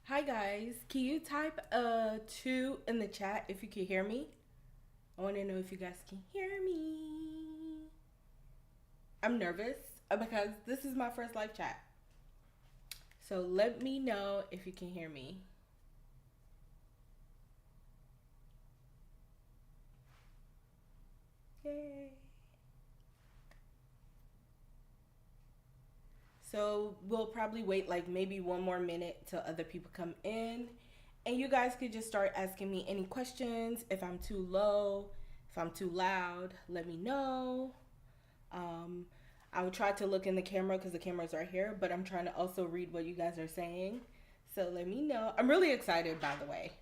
Hi guys, can you type 2 in the chat if you can hear me? I want to know if you guys can hear me. I'm nervous because this is my first live chat. So let me know if you can hear me. Yay. So we'll probably wait like maybe one more minute till other people come in. And you guys could just start asking me any questions. If I'm too low, if I'm too loud, let me know. Um, I would try to look in the camera because the camera's right here, but I'm trying to also read what you guys are saying. So let me know. I'm really excited, by the way.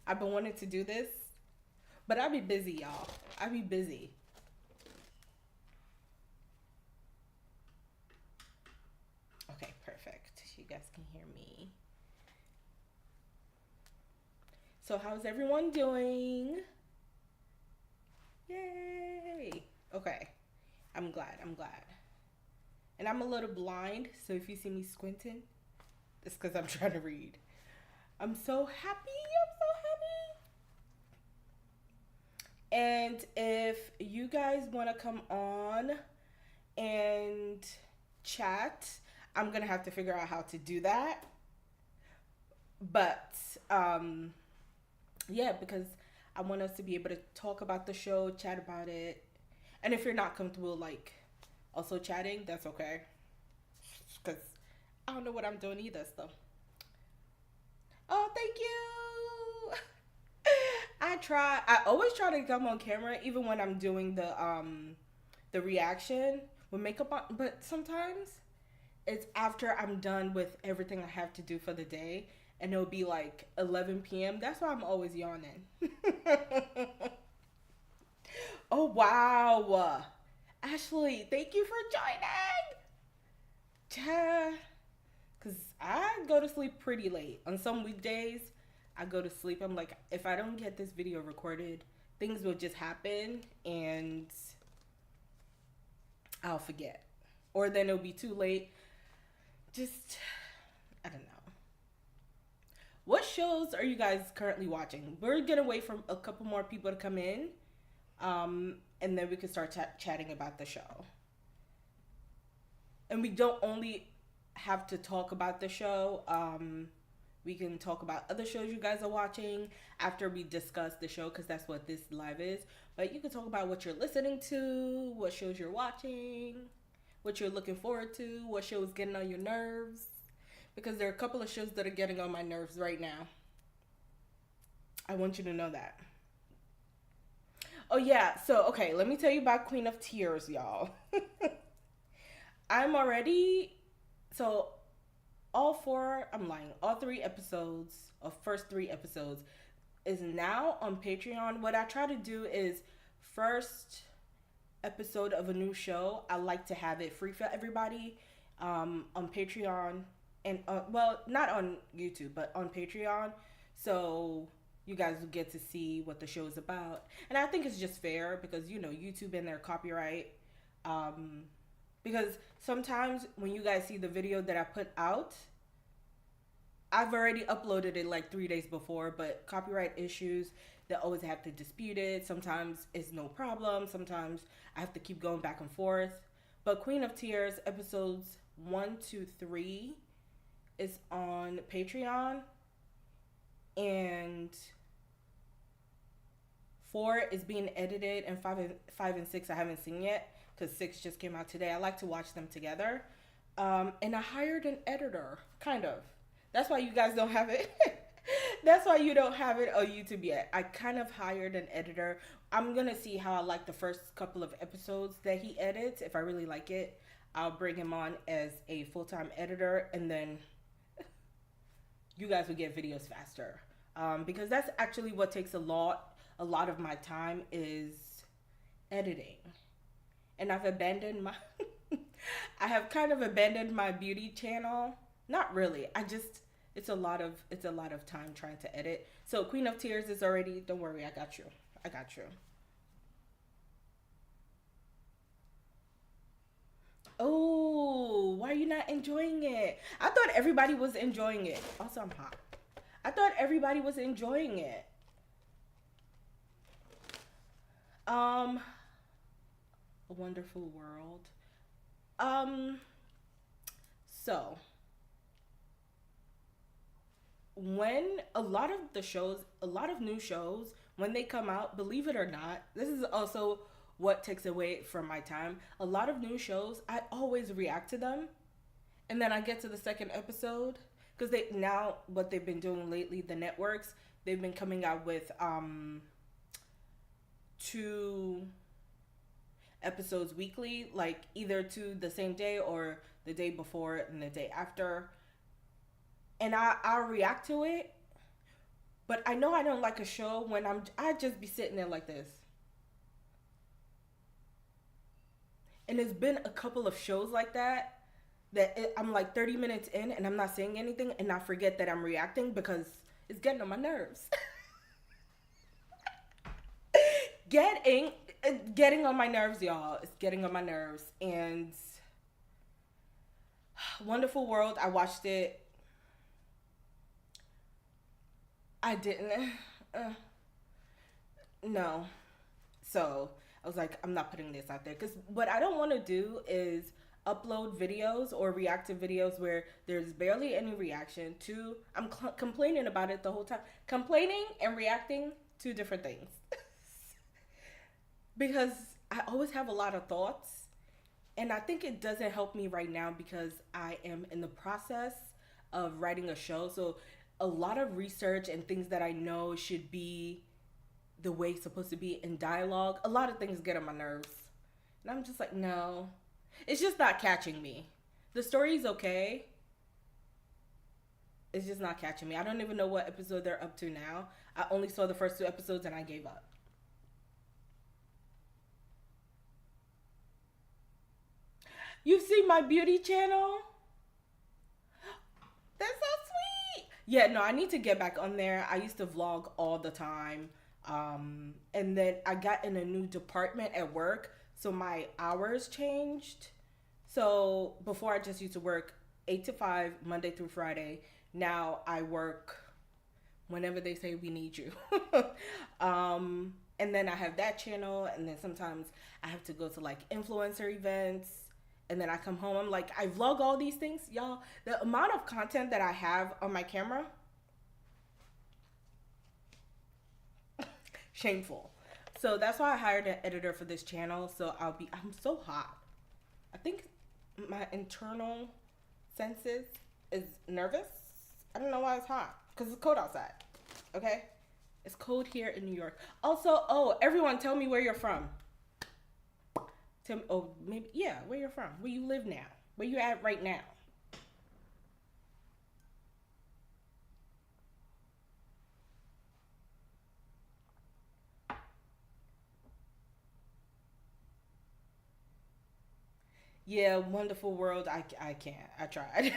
I've been wanting to do this, but I'll be busy, y'all. I'll be busy. Okay, perfect. You guys can hear me. So, how's everyone doing? Yay! Okay, I'm glad. I'm glad. And I'm a little blind, so if you see me squinting, it's because I'm trying to read. I'm so happy. I'm so happy. And if you guys want to come on and chat, I'm going to have to figure out how to do that. But yeah, because I want us to be able to talk about the show, chat about it. And if you're not comfortable, like, also chatting, that's okay. Because I don't know what I'm doing either, so. Oh, thank you. I always try to come on camera even when I'm doing the reaction with makeup on, but sometimes it's after I'm done with everything I have to do for the day and it'll be like 11 p.m. That's why I'm always yawning. Oh wow. Ashley, thank you for joining. Cause I go to sleep pretty late. On some weekdays, I go to sleep. I'm like, if I don't get this video recorded, things will just happen and I'll forget. Or then it'll be too late. Just, I don't know. What shows are you guys currently watching? We're gonna wait for a couple more people to come in. And then we can start chatting about the show. And we don't only have to talk about the show. We can talk about other shows you guys are watching after we discuss the show because that's what this live is. But you can talk about what you're listening to, what shows you're watching, what you're looking forward to, what shows getting on your nerves. Because there are a couple of shows that are getting on my nerves right now. I want you to know that. Oh yeah, so okay, let me tell you about Queen of Tears, y'all. I'm already so I'm lying. All 3 episodes, or first 3 episodes, is now on Patreon. What I try to do is first episode of a new show, I like to have it free for everybody on Patreon and well, not on YouTube, but on Patreon. So you guys will get to see what the show is about. And I think it's just fair because YouTube and their copyright. Because sometimes when you guys see the video that I put out, I've already uploaded it like 3 days before, but copyright issues, they always have to dispute it. Sometimes it's no problem. Sometimes I have to keep going back and forth. But Queen of Tears episodes 1 to 3 is on Patreon, and 4 is being edited, and 5 and 6 I haven't seen yet because 6 just came out today. I like to watch them together. And I hired an editor, kind of. That's why you guys don't have it. That's why you don't have it on YouTube yet. I kind of hired an editor. I'm going to see how I like the first couple of episodes that he edits. If I really like it, I'll bring him on as a full-time editor, and then you guys will get videos faster. Because that's actually what takes a lot of my time is editing. And I've abandoned my I have kind of abandoned my beauty channel. Not really. It's a lot of time trying to edit. So Queen of Tears is already, don't worry, I got you. I got you. Oh, why are you not enjoying it? I thought everybody was enjoying it. Also, I'm hot. everybody was enjoying it. Um, A Wonderful World. Um, so when a lot of new shows, when they come out, believe it or not, this is also what takes away from my time. A lot of new shows, I always react to them, and then I get to the second episode because they now what they've been doing lately, the networks, they've been coming out with two episodes weekly, like either to the same day or the day before and the day after. And I'll react to it, but I know I don't like a show when I just be sitting there like this. And there's been a couple of shows like that I'm like 30 minutes in and I'm not saying anything and I forget that I'm reacting because it's getting on my nerves. getting getting on my nerves, y'all. It's getting on my nerves. And Wonderful World, I watched it. I didn't. No. So I was like, I'm not putting this out there. Because what I don't want to do is upload videos or reactive videos where there's barely any reaction to. I'm complaining about it the whole time. Complaining and reacting, two different things. Because I always have a lot of thoughts. And I think it doesn't help me right now because I am in the process of writing a show. So a lot of research and things that I know should be the way it's supposed to be in dialogue, a lot of things get on my nerves. And I'm just like, no. It's just not catching me. The story's okay. It's just not catching me. I don't even know what episode they're up to now. I only saw the first two episodes and I gave up. You've seen my beauty channel? That's so sweet. Yeah, no, I need to get back on there. I used to vlog all the time. And then I got in a new department at work, so my hours changed. So before I just used to work 8 to 5, Monday through Friday. Now I work whenever they say we need you. And then I have that channel, and then sometimes I have to go to like influencer events. And then I come home, I'm like, I vlog all these things. Y'all, the amount of content that I have on my camera, shameful. So that's why I hired an editor for this channel. So I'm so hot. I think my internal senses is nervous. I don't know why it's hot. Because it's cold outside. Okay? It's cold here in New York. Also, everyone tell me where you're from. Tell me, maybe, yeah, where you're from, where you live now, where you at right now. Yeah, Wonderful World, I can't. I tried.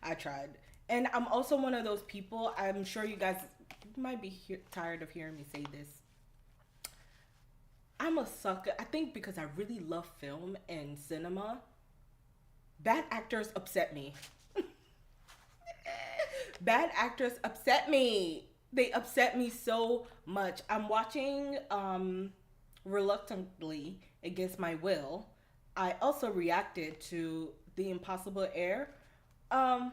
I tried. And I'm also one of those people, I'm sure you guys might be tired of hearing me say this. I'm a sucker. I think because I really love film and cinema, bad actors upset me. Bad actors upset me. They upset me so much. I'm watching reluctantly against my will. I also reacted to The Impossible Heir. Tell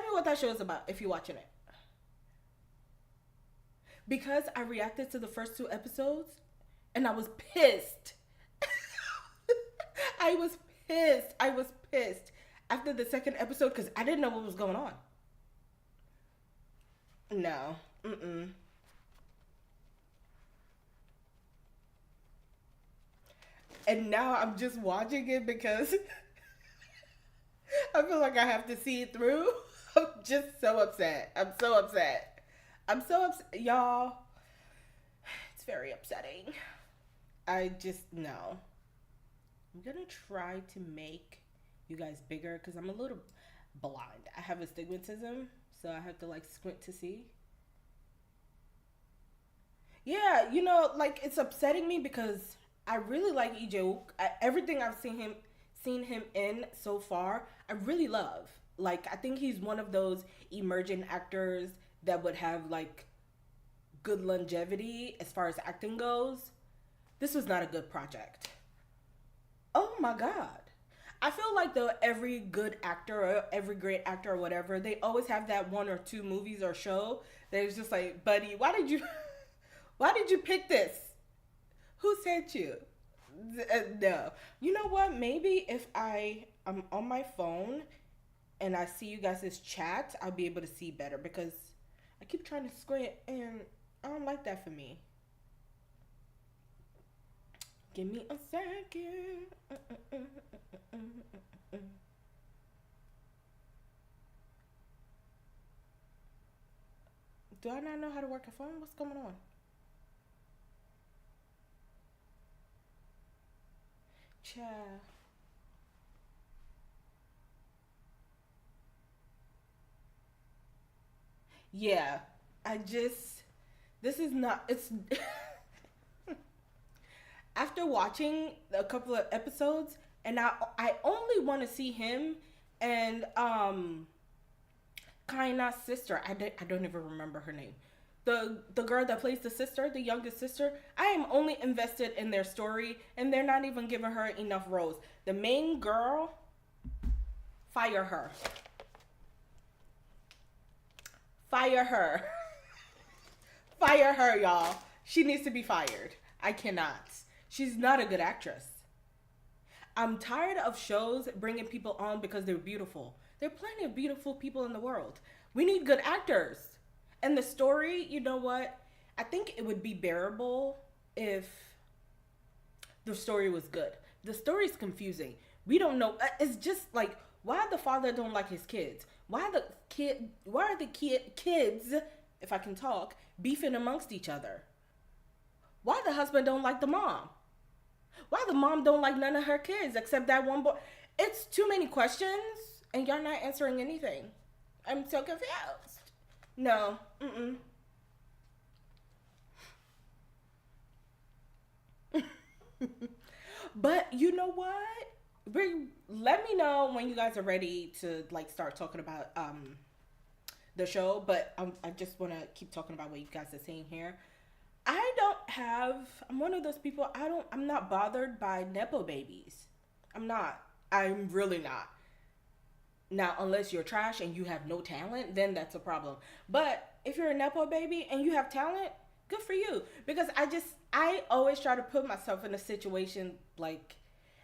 me what that show is about if you're watching it. Because I reacted to the first two episodes and I was pissed. I was pissed. I was pissed after the second episode because I didn't know what was going on. No. Mm-mm. And now I'm just watching it because I feel like I have to see it through. I'm just so upset. I'm so upset. I'm so upset, y'all. It's very upsetting. I just, no. I'm gonna try to make you guys bigger because I'm a little blind. I have astigmatism, so I have to like squint to see. Yeah, like it's upsetting me because I really like EJ. Everything I've seen him in so far, I really love. Like, I think he's one of those emerging actors that would have like good longevity as far as acting goes. This was not a good project. Oh my god. I feel like though every good actor or every great actor or whatever, they always have that one or two movies or show that is just like, buddy, why did you why did you pick this? Who sent you? No. You know what? Maybe if I'm on my phone and I see you guys' chat, I'll be able to see better because I keep trying to squint and I don't like that for me. Give me a second. Do I not know how to work a phone? What's going on? Chat. Yeah. I just this is not it's after watching a couple of episodes and I only want to see him and Kaina's sister. I don't even remember her name. The girl that plays the sister, the youngest sister. I am only invested in their story and they're not even giving her enough roles. The main girl, fire her. Fire her. Fire her, y'all. She needs to be fired. I cannot. She's not a good actress. I'm tired of shows bringing people on because they're beautiful. There are plenty of beautiful people in the world. We need good actors. And the story, you know what? I think it would be bearable if the story was good. The story's confusing. We don't know. It's just like, why the father don't like his kids? Why are the kids, if I can talk, beefing amongst each other? Why the husband don't like the mom? Why the mom don't like none of her kids except that one boy? It's too many questions and y'all not answering anything. I'm so confused. No. Mm-mm. But you know what? Let me know when you guys are ready to like start talking about the show. But I just want to keep talking about what you guys are saying here. I'm one of those people. I'm not bothered by nepo babies. I'm not. I'm really not. Now, unless you're trash and you have no talent, then that's a problem. But if you're a nepo baby and you have talent, good for you. Because I always try to put myself in a situation like,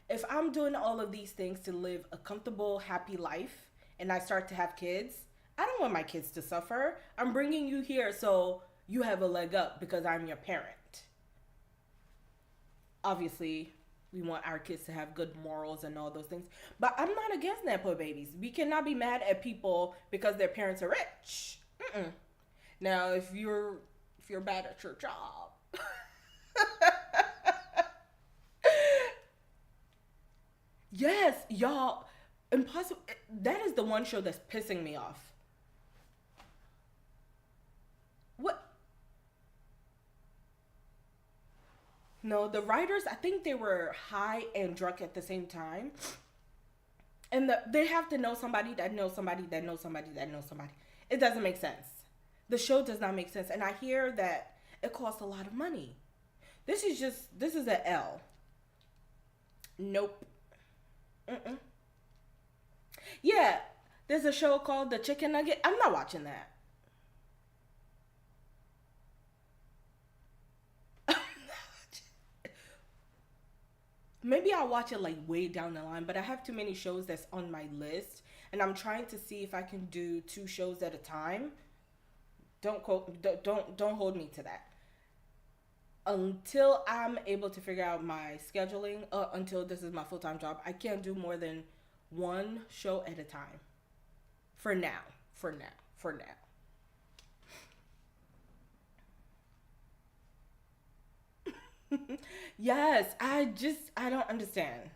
if I'm doing all of these things to live a comfortable, happy life and I start to have kids, I don't want my kids to suffer. I'm bringing you here so you have a leg up because I'm your parent. Obviously, we want our kids to have good morals and all those things. But I'm not against nepo babies. We cannot be mad at people because their parents are rich. Mm-mm. Now, if you're bad at your job, yes, y'all, impossible. That is the one show that's pissing me off. What? No, the writers, I think they were high and drunk at the same time. And they have to know somebody that knows somebody that knows somebody that knows somebody. It doesn't make sense. The show does not make sense. And I hear that it costs a lot of money. This is an L. Nope. Mm-mm. Yeah, there's a show called The Chicken Nugget. I'm not watching that. Maybe I'll watch it like way down the line, but I have too many shows that's on my list, and I'm trying to see if I can do 2 shows at a time. Don't hold me to that. Until I'm able to figure out my scheduling, until this is my full-time job, I can't do more than 1 show at a time. For now. Yes, I don't understand.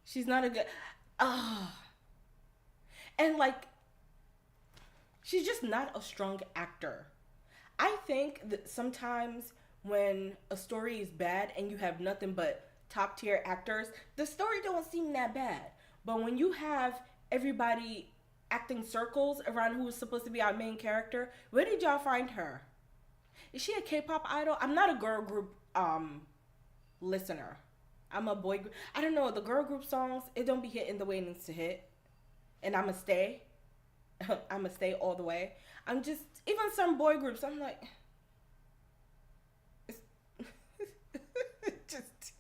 She's not a good. Ah, and like, she's just not a strong actor. I think that sometimes when a story is bad and you have nothing but top tier actors, the story don't seem that bad. But when you have everybody acting circles around who was supposed to be our main character. Where did y'all find her? Is she a K-pop idol? I'm not a girl group listener. I'm a boy group. I don't know, the girl group songs, it don't be hitting the way it needs to hit. And I'ma stay. I'ma stay all the way. I'm just, even some boy groups, I'm like, it's just,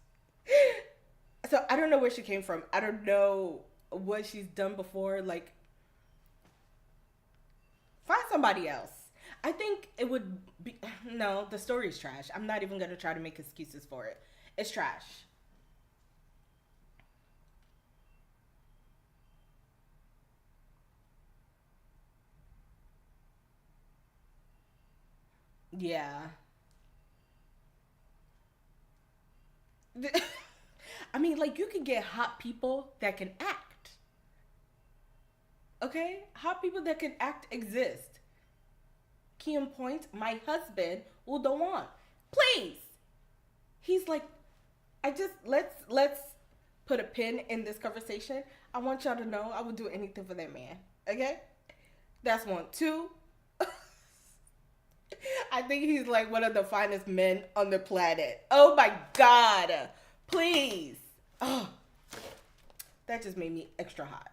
so I don't know where she came from. I don't know what she's done before. Like, find somebody else. I think it would be, no, the story is trash. I'm not even going to try to make excuses for it. It's trash. Yeah. I mean, like, you can get hot people that can act. Okay? Hot people that can act exist. Key in point, my husband will don't want. Please. He's like, I just, let's put a pin in this conversation. I want y'all to know I would do anything for that man. Okay? That's one. Two, I think he's like one of the finest men on the planet. Oh my God. Please. Oh, that just made me extra hot.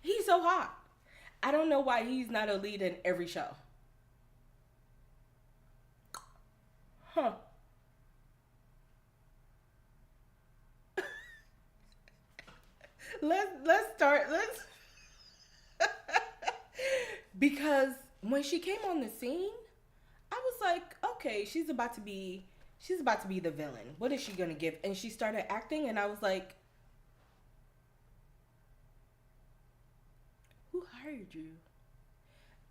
He's so hot. I don't know why he's not a lead in every show. Huh. Let's start. Let's because when she came on the scene, I was like, okay, she's about to be the villain. What is she gonna give? And she started acting, and I was like, who hired you?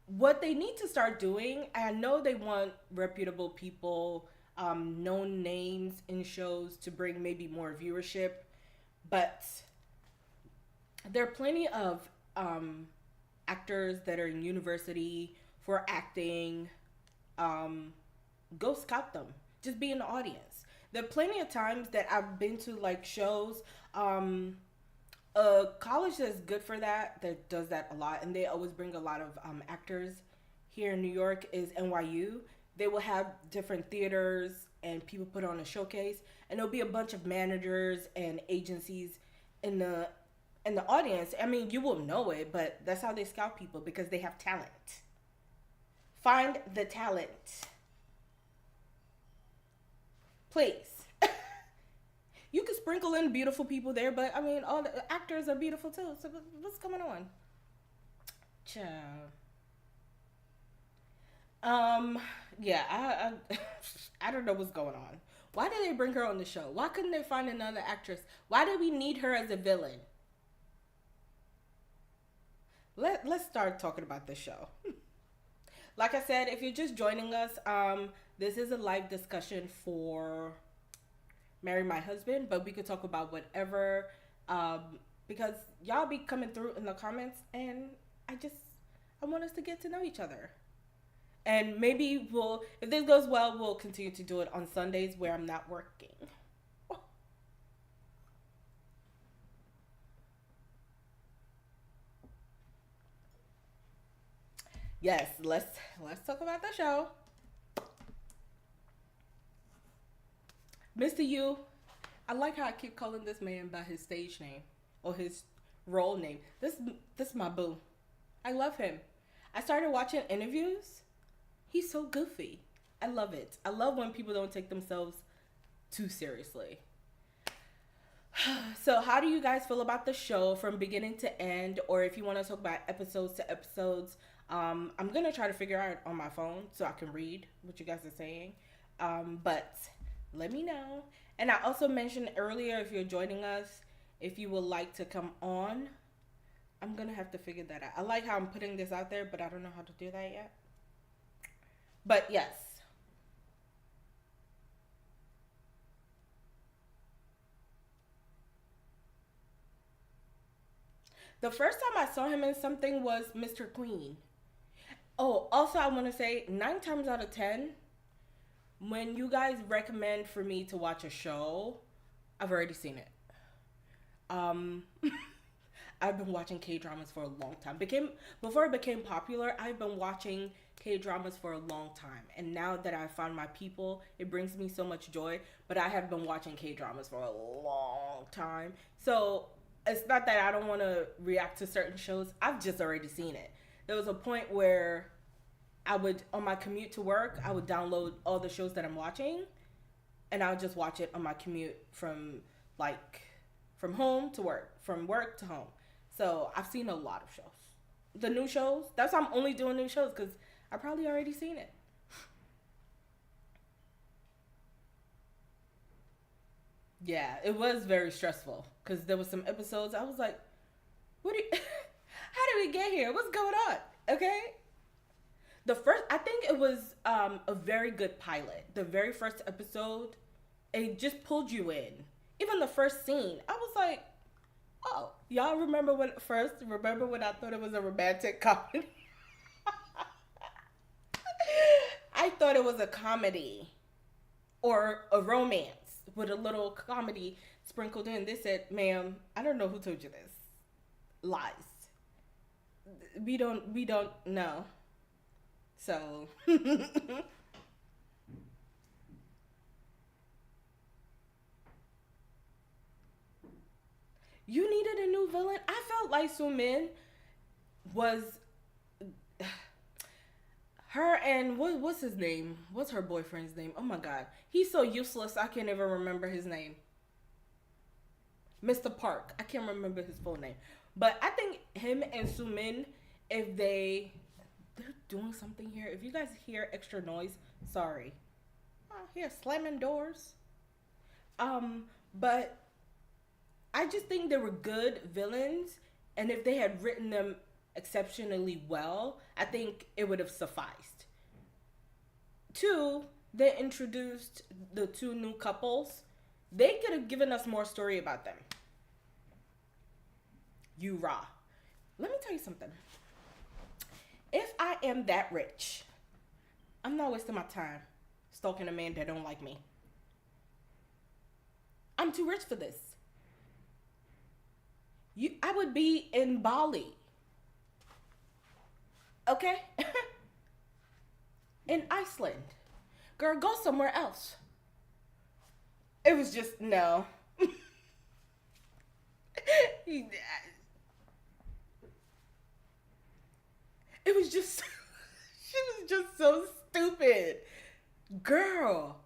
What they need to start doing, I know they want reputable people, known names in shows to bring maybe more viewership, but there are plenty of actors that are in university for acting. Go scout them. Just be in the audience. There are plenty of times that I've been to like shows. A college that's good for that does that a lot, and they always bring a lot of actors here in New York is NYU. They will have different theaters and people put on a showcase, and there'll be a bunch of managers and agencies in the audience. I mean, you will know it, but that's how they scout people because they have talent. Find the talent. Please. You can sprinkle in beautiful people there, but I mean, all the actors are beautiful too. So what's going on? Ciao. Yeah, I don't know what's going on. Why did they bring her on the show? Why couldn't they find another actress? Why did we need her as a villain? Let's start talking about this show. Like I said, if you're just joining us, this is a live discussion for Marry My Husband, but we could talk about whatever, because y'all be coming through in the comments, and I want us to get to know each other. And maybe if this goes well, we'll continue to do it on Sundays where I'm not working. Yes, let's talk about the show. Mr. U, I like how I keep calling this man by his stage name or his role name. This my boo. I love him. I started watching interviews. He's so goofy. I love it. I love when people don't take themselves too seriously. So how do you guys feel about the show from beginning to end? Or if you want to talk about episodes to episodes, I'm going to try to figure out on my phone so I can read what you guys are saying. But let me know. And I also mentioned earlier, if you're joining us, if you would like to come on, I'm going to have to figure that out. I like how I'm putting this out there, but I don't know how to do that yet. But yes. The first time I saw him in something was Mr. Queen. Oh, also I want to say 9 times out of 10, when you guys recommend for me to watch a show, I've already seen it. Um, I've been watching K dramas for a long time. Became Before it became popular, I've been watching K dramas for a long time. And now that I found my people, it brings me so much joy. But I have been watching K dramas for a long time. So it's not that I don't want to react to certain shows. I've just already seen it. There was a point where I would, on my commute to work, I would download all the shows that I'm watching, and I would just watch it on my commute from home to work, from work to home. So I've seen a lot of shows. The new shows, that's why I'm only doing new shows, because I probably already seen it. Yeah, it was very stressful because there was some episodes I was like, "What? How did we get here? What's going on?" Okay. The first, I think it was a very good pilot. The very first episode, it just pulled you in. Even the first scene, I was like, "Oh, y'all remember when I thought it was a romantic comedy? I thought it was a comedy or a romance with a little comedy sprinkled in." They said, "Ma'am, I don't know who told you this. Lies. We don't know." So you needed a new villain. I felt like Sumin was her and what's his name? What's her boyfriend's name? Oh my god, he's so useless. I can't even remember his name. Mr. Park. I can't remember his full name, but I think him and Sumin, if they're doing something here. If you guys hear extra noise, sorry. I hear slamming doors. But I just think they were good villains, and if they had written them exceptionally well, I think it would have sufficed. Two, they introduced the two new couples. They could have given us more story about them. You raw. Let me tell you something. If I am that rich, I'm not wasting my time stalking a man that don't like me. I'm too rich for this. I would be in Bali. Okay? In Iceland. Girl, go somewhere else. It was just, no. It was just, she was just so stupid. Girl.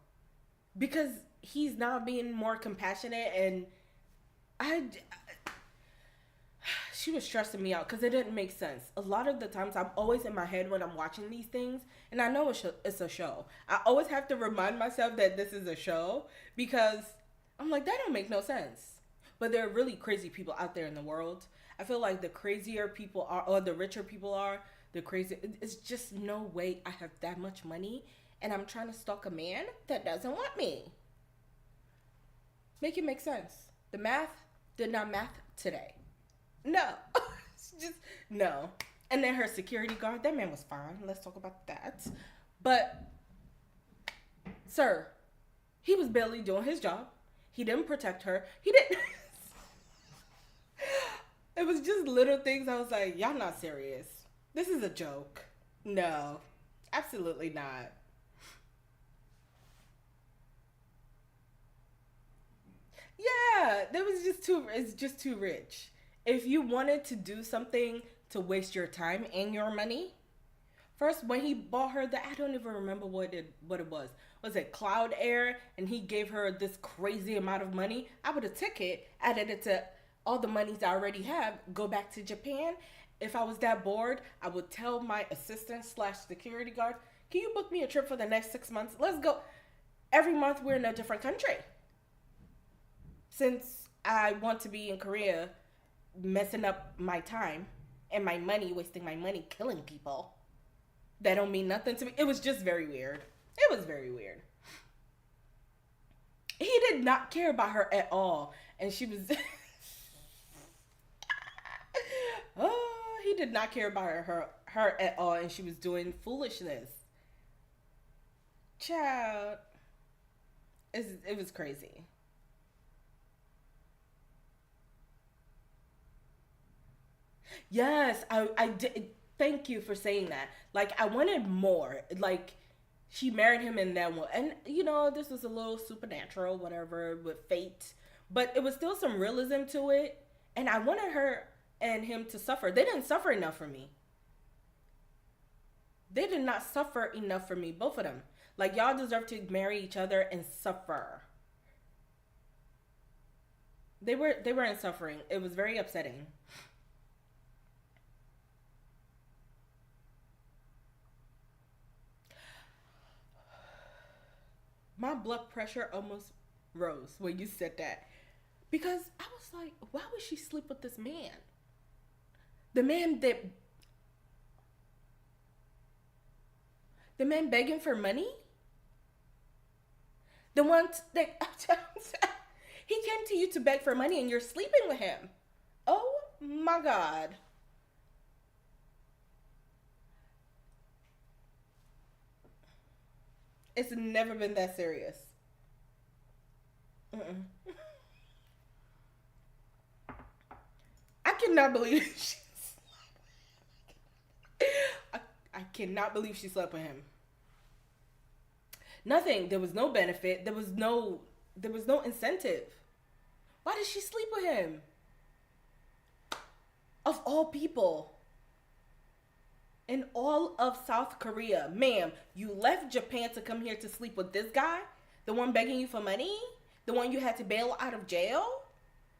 Because he's not being more compassionate, and she was stressing me out because it didn't make sense. A lot of the times I'm always in my head when I'm watching these things, and I know it's a show. I always have to remind myself that this is a show because I'm like, that don't make no sense. But there are really crazy people out there in the world. I feel like the crazier people are, or the richer people are, the crazier. It's just no way I have that much money and I'm trying to stalk a man that doesn't want me. Make it make sense. The math did not math today. No. Just no. And then her security guard, that man was fine. Let's talk about that. But, sir, he was barely doing his job. He didn't protect her. He didn't. It was just little things. I was like, y'all not serious. This is a joke. No, absolutely not. Yeah, that was just too. It's just too rich. If you wanted to do something to waste your time and your money, first when he bought her the, I don't even remember what it was. Was it Cloud Air? And he gave her this crazy amount of money. I would have took it, added it to all the monies I already have, go back to Japan. If I was that bored, I would tell my assistant slash security guard, can you book me a trip for the next 6 months? Let's go. Every month we're in a different country. Since I want to be in Korea, messing up my time and my money, wasting my money, killing people that don't mean nothing to me. It was just very weird. It was very weird. He did not care about her at all. And she was... oh, he did not care about her at all. And she was doing foolishness. Child. It was crazy. Yes, I did. Thank you for saying that. Like, I wanted more. Like, she married him in that one. And, this was a little supernatural, whatever, with fate. But it was still some realism to it. And I wanted her and him to suffer. They didn't suffer enough for me. They did not suffer enough for me, both of them. Like, y'all deserve to marry each other and suffer. They weren't suffering. It was very upsetting. My blood pressure almost rose when you said that. Because I was like, why would she sleep with this man? The man that the man begging for money? The one that he came to you to beg for money and you're sleeping with him. Oh my God. It's never been that serious. Mm-mm. I cannot believe I, I cannot believe she slept with him. Nothing. There was no benefit. There was no incentive. Why did she sleep with him? Of all people. In all of South Korea, ma'am, you left Japan to come here to sleep with this guy? The one begging you for money? The one you had to bail out of jail?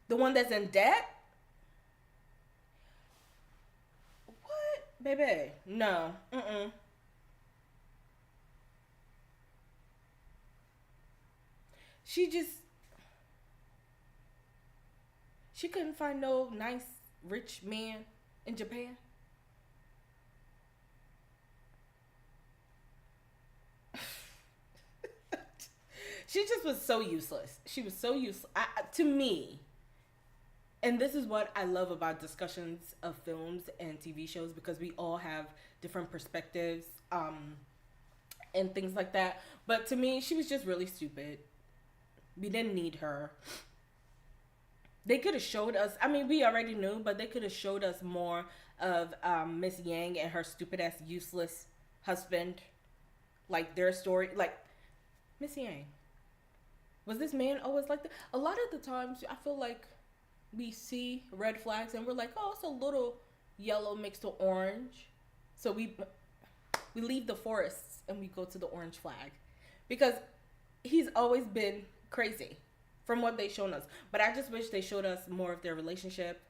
The one that's in debt? What? Baby, no. Mm-mm. She just, she couldn't find no nice, rich man in Japan. She just was so useless. She was so useless to me. And this is what I love about discussions of films and TV shows because we all have different perspectives and things like that. But to me, she was just really stupid. We didn't need her. They could have showed us. I mean, we already knew, but they could have showed us more of Miss Yang and her stupid ass useless husband, like their story. Like Miss Yang, was this man always like that? A lot of the times, I feel like we see red flags and we're like, oh, it's a little yellow mixed with orange. So we leave the forests and we go to the orange flag because he's always been crazy from what they shown us. But I just wish they showed us more of their relationship,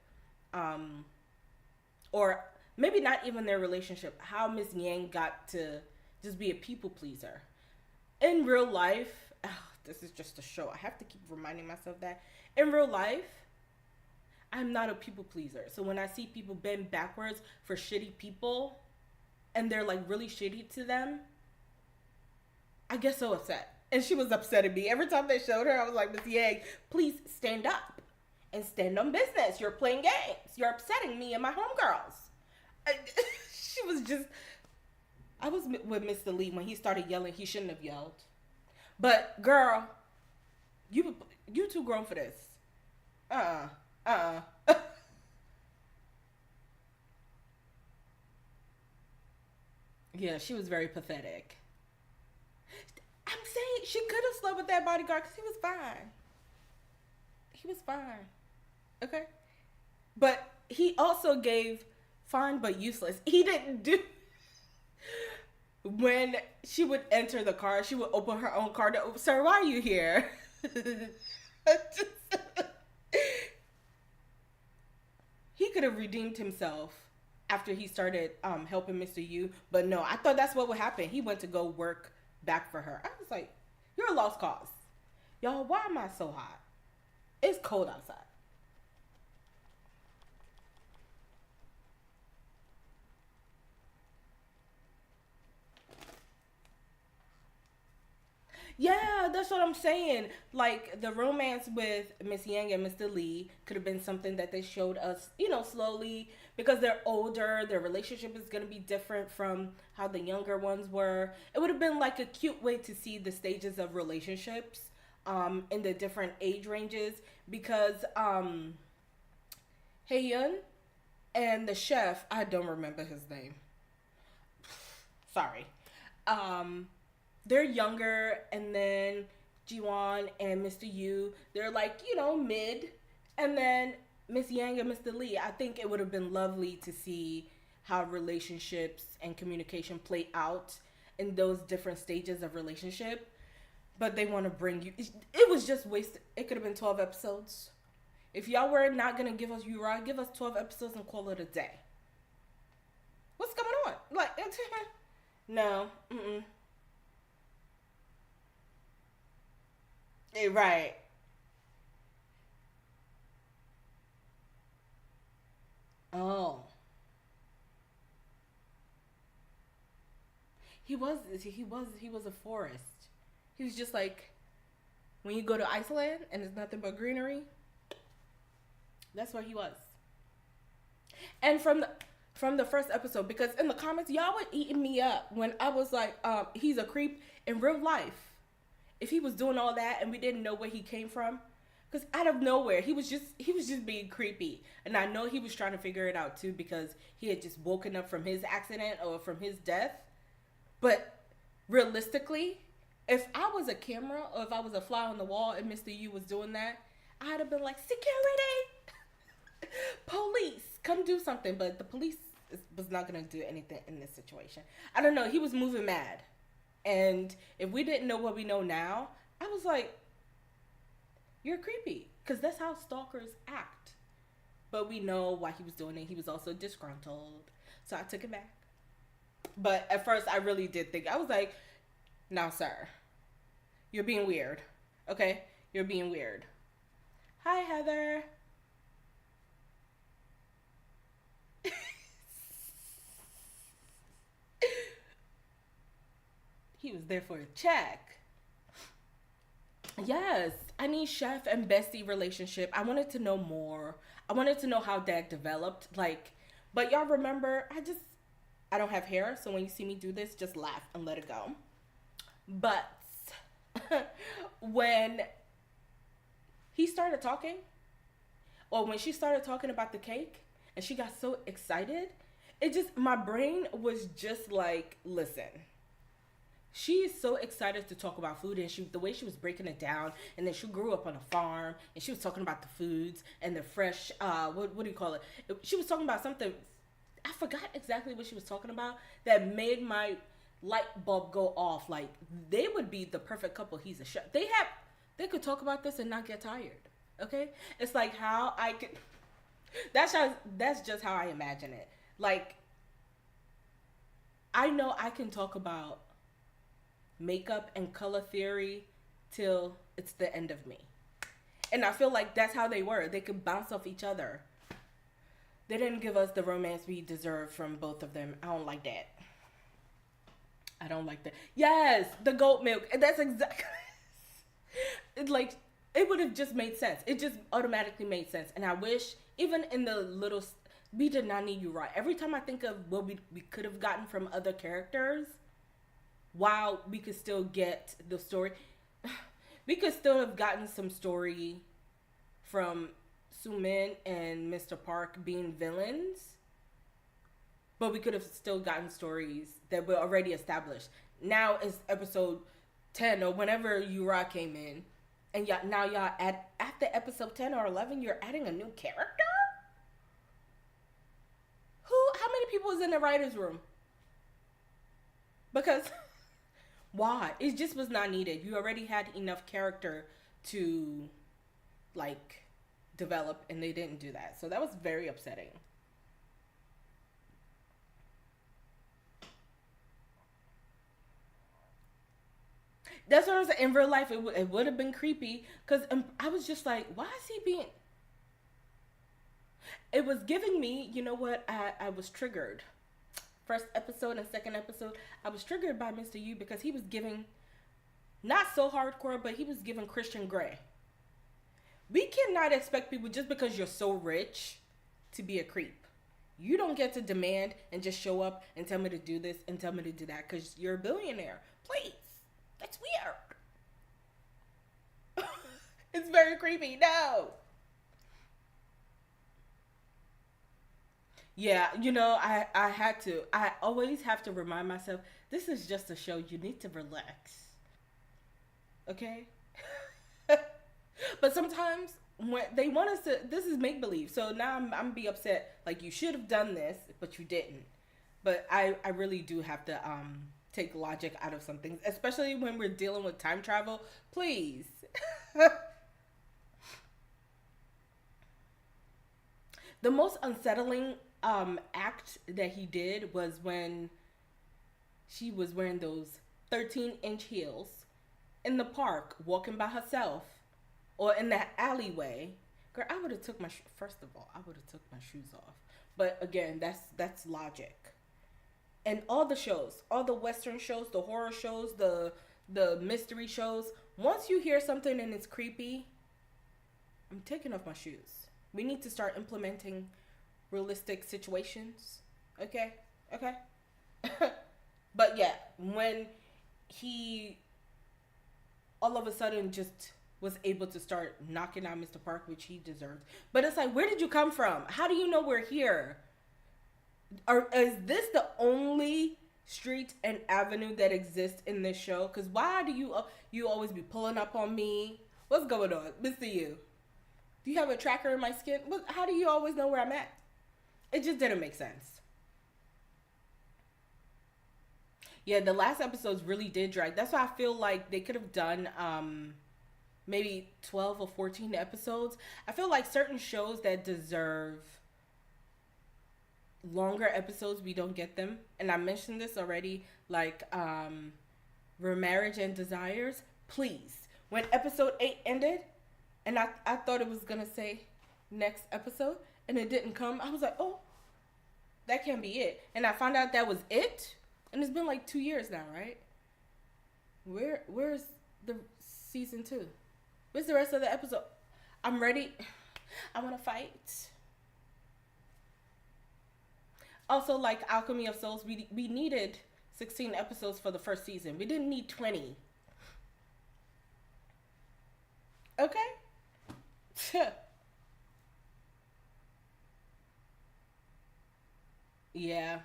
or maybe not even their relationship. How Miss Yang got to just be a people pleaser in real life. Oh, this is just a show. I have to keep reminding myself that in real life, I'm not a people pleaser. So when I see people bend backwards for shitty people, and they're like really shitty to them, I get so upset. And she was upset at me. Every time they showed her, I was like, Miss Yang, please stand up and stand on business. You're playing games. You're upsetting me and my homegirls. She was just, I was with Mr. Lee when he started yelling. He shouldn't have yelled. But girl, you too grown for this. Yeah, she was very pathetic. I'm saying she could have slept with that bodyguard because he was fine. He was fine. Okay? But he also gave fine but useless. He didn't do. When she would enter the car, she would open her own car door. Sir, why are you here? He could have redeemed himself after he started helping Mr. Yu. But no, I thought that's what would happen. He went to go work back for her. I was like, you're a lost cause. Y'all, why am I so hot? It's cold outside. Yeah, that's what I'm saying. Like the romance with Miss Yang and Mr. Lee could have been something that they showed us, slowly because they're older. Their relationship is gonna be different from how the younger ones were. It would have been like a cute way to see the stages of relationships, in the different age ranges because Haeyun And the chef, I don't remember his name. Sorry. Um, they're younger, and then Jiwon and Mr. Yu, they're like, mid. And then Miss Yang and Mr. Lee, I think it would have been lovely to see how relationships and communication play out in those different stages of relationship. But they want to bring you. It was just wasted. It could have been 12 episodes. If y'all were not going to give us Uri, give us 12 episodes and call it a day. What's going on? Like, no. Mm-mm. Right. Oh. He was a forest. He was just like when you go to Iceland and there's nothing but greenery. That's what he was. And from the first episode, because in the comments y'all were eating me up when I was like, he's a creep in real life. If he was doing all that and we didn't know where he came from, because out of nowhere he was just being creepy, and I know he was trying to figure it out too because he had just woken up from his accident or from his death. But realistically, if I was a camera or if I was a fly on the wall and Mr. Yu was doing that, I'd have been like, security, police, come do something. But the police was not going to do anything in this situation. I don't know. He was moving mad. And if we didn't know what we know now, I was like, you're creepy. Because that's how stalkers act. But we know why he was doing it. He was also disgruntled. So I took it back. But at first, I really did think, I was like, now, sir, you're being weird. Okay? You're being weird. Hi, Heather. He was there for a check. Yes, I need chef and bestie relationship. I wanted to know more. I wanted to know how that developed. Like, but y'all remember, I don't have hair, so when you see me do this, just laugh and let it go. But when he started talking, or when she started talking about the cake, and she got so excited, my brain was just like, listen. She is so excited to talk about food, and the way she was breaking it down, and then she grew up on a farm, and she was talking about the foods and the fresh, what do you call it? She was talking about something, I forgot exactly what she was talking about, that made my light bulb go off. Like, they would be the perfect couple. He's a chef. They could talk about this and not get tired. Okay? It's like how I could, that's just how I imagine it. Like, I know I can talk about makeup and color theory till it's the end of me. And I feel like that's how they were. They could bounce off each other. They didn't give us the romance we deserved from both of them. I don't like that. I don't like that. Yes, the goat milk. And that's exactly it would have just made sense. It just automatically made sense. And I wish, even in the little, we did not need you right. Every time I think of what we could have gotten from other characters, while we could still get the story, we could still have gotten some story from Sumin and Mr. Park being villains, but we could have still gotten stories that were already established. Now it's episode 10 or whenever Yura came in, and y'all after episode 10 or 11, you're adding a new character? How many people was in the writer's room? Because why? It just was not needed. You already had enough character to, like, develop, and they didn't do that. So that was very upsetting. That's what I was saying. In real life, it would have been creepy, because I was just like, why is he being... It was giving me, you know what, I was triggered. First episode and second episode, I was triggered by Mr. Yu because he was giving, not so hardcore, but he was giving Christian Grey. We cannot expect people, just because you're so rich, to be a creep. You don't get to demand and just show up and tell me to do this and tell me to do that because you're a billionaire. Please. That's weird. It's very creepy. No. Yeah, I had to. I always have to remind myself this is just a show. You need to relax. Okay? But sometimes when they want us to, this is make believe. So now I'm be upset. Like you should have done this, but you didn't. But I really do have to take logic out of some things, especially when we're dealing with time travel. Please. The most unsettling act that he did was when she was wearing those 13-inch heels in the park, walking by herself, or in that alleyway. Girl, I would have took my first of all, I would have took my shoes off. But again, that's logic. And all the shows, all the Western shows, the horror shows, the mystery shows. Once you hear something and it's creepy, I'm taking off my shoes. We need to start implementing realistic situations. Okay? Okay? But yeah, when he all of a sudden just was able to start knocking out Mr. Park, which he deserved. But it's like, where did you come from? How do you know we're here? Or is this the only street and avenue that exists in this show? Because why do you always be pulling up on me? What's going on, Mr. You? Do you have a tracker in my skin? How do you always know where I'm at? It just didn't make sense. Yeah, the last episodes really did drag. That's why I feel like they could have done maybe 12 or 14 episodes. I feel like certain shows that deserve longer episodes, we don't get them. And I mentioned this already, like Remarriage and Desires. Please, when episode 8 ended, and I thought it was going to say next episode, and it didn't come, I was like, oh, that can't be it. And I found out that was it. And it's been like 2 years now, right? Where's the season 2? Where's the rest of the episode? I'm ready. I want to fight. Also, like Alchemy of Souls, we needed 16 episodes for the first season. We didn't need 20. Okay? Yeah.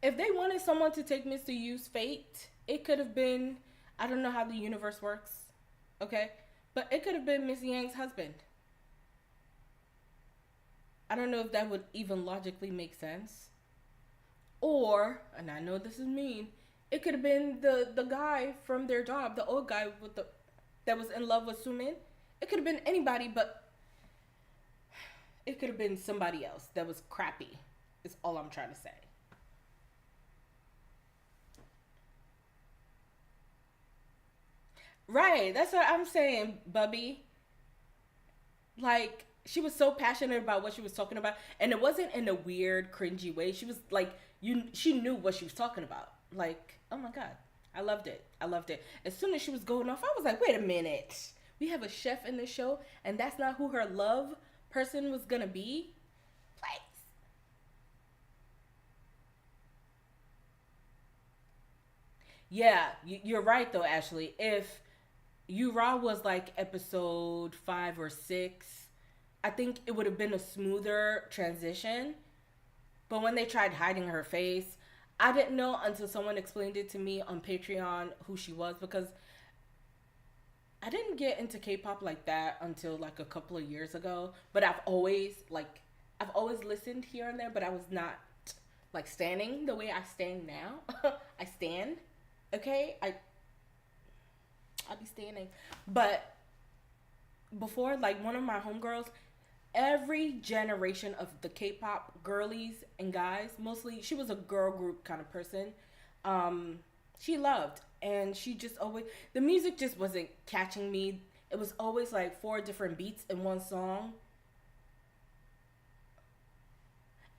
If they wanted someone to take Mr. Yu's fate, it could have been, I don't know how the universe works, okay? But it could have been Miss Yang's husband. I don't know if that would even logically make sense. Or, and I know this is mean, it could have been the guy from their job, the old guy that was in love with Sumin. It could have been anybody, but it could have been somebody else that was crappy. Is all I'm trying to say. Right, that's what I'm saying, Bubby. Like, she was so passionate about what she was talking about, and it wasn't in a weird, cringy way. She was like, she knew what she was talking about. Like, oh my god, I loved it. I loved it. As soon as she was going off, I was like, wait a minute. We have a chef in the show, and that's not who her love person was gonna be. Please. Yeah, you're right though, Ashley. If Yura was like episode 5 or 6, I think it would have been a smoother transition. But when they tried hiding her face, I didn't know until someone explained it to me on Patreon who she was, because I didn't get into K-pop like that until like a couple of years ago. But I've always listened here and there, but I was not like standing the way I stand now. I stand, okay? I'll be standing. But before, like one of my homegirls, every generation of the K-pop girlies and guys, mostly she was a girl group kind of person. She loved, and she just always, the music just wasn't catching me. It was always like 4 different beats in one song.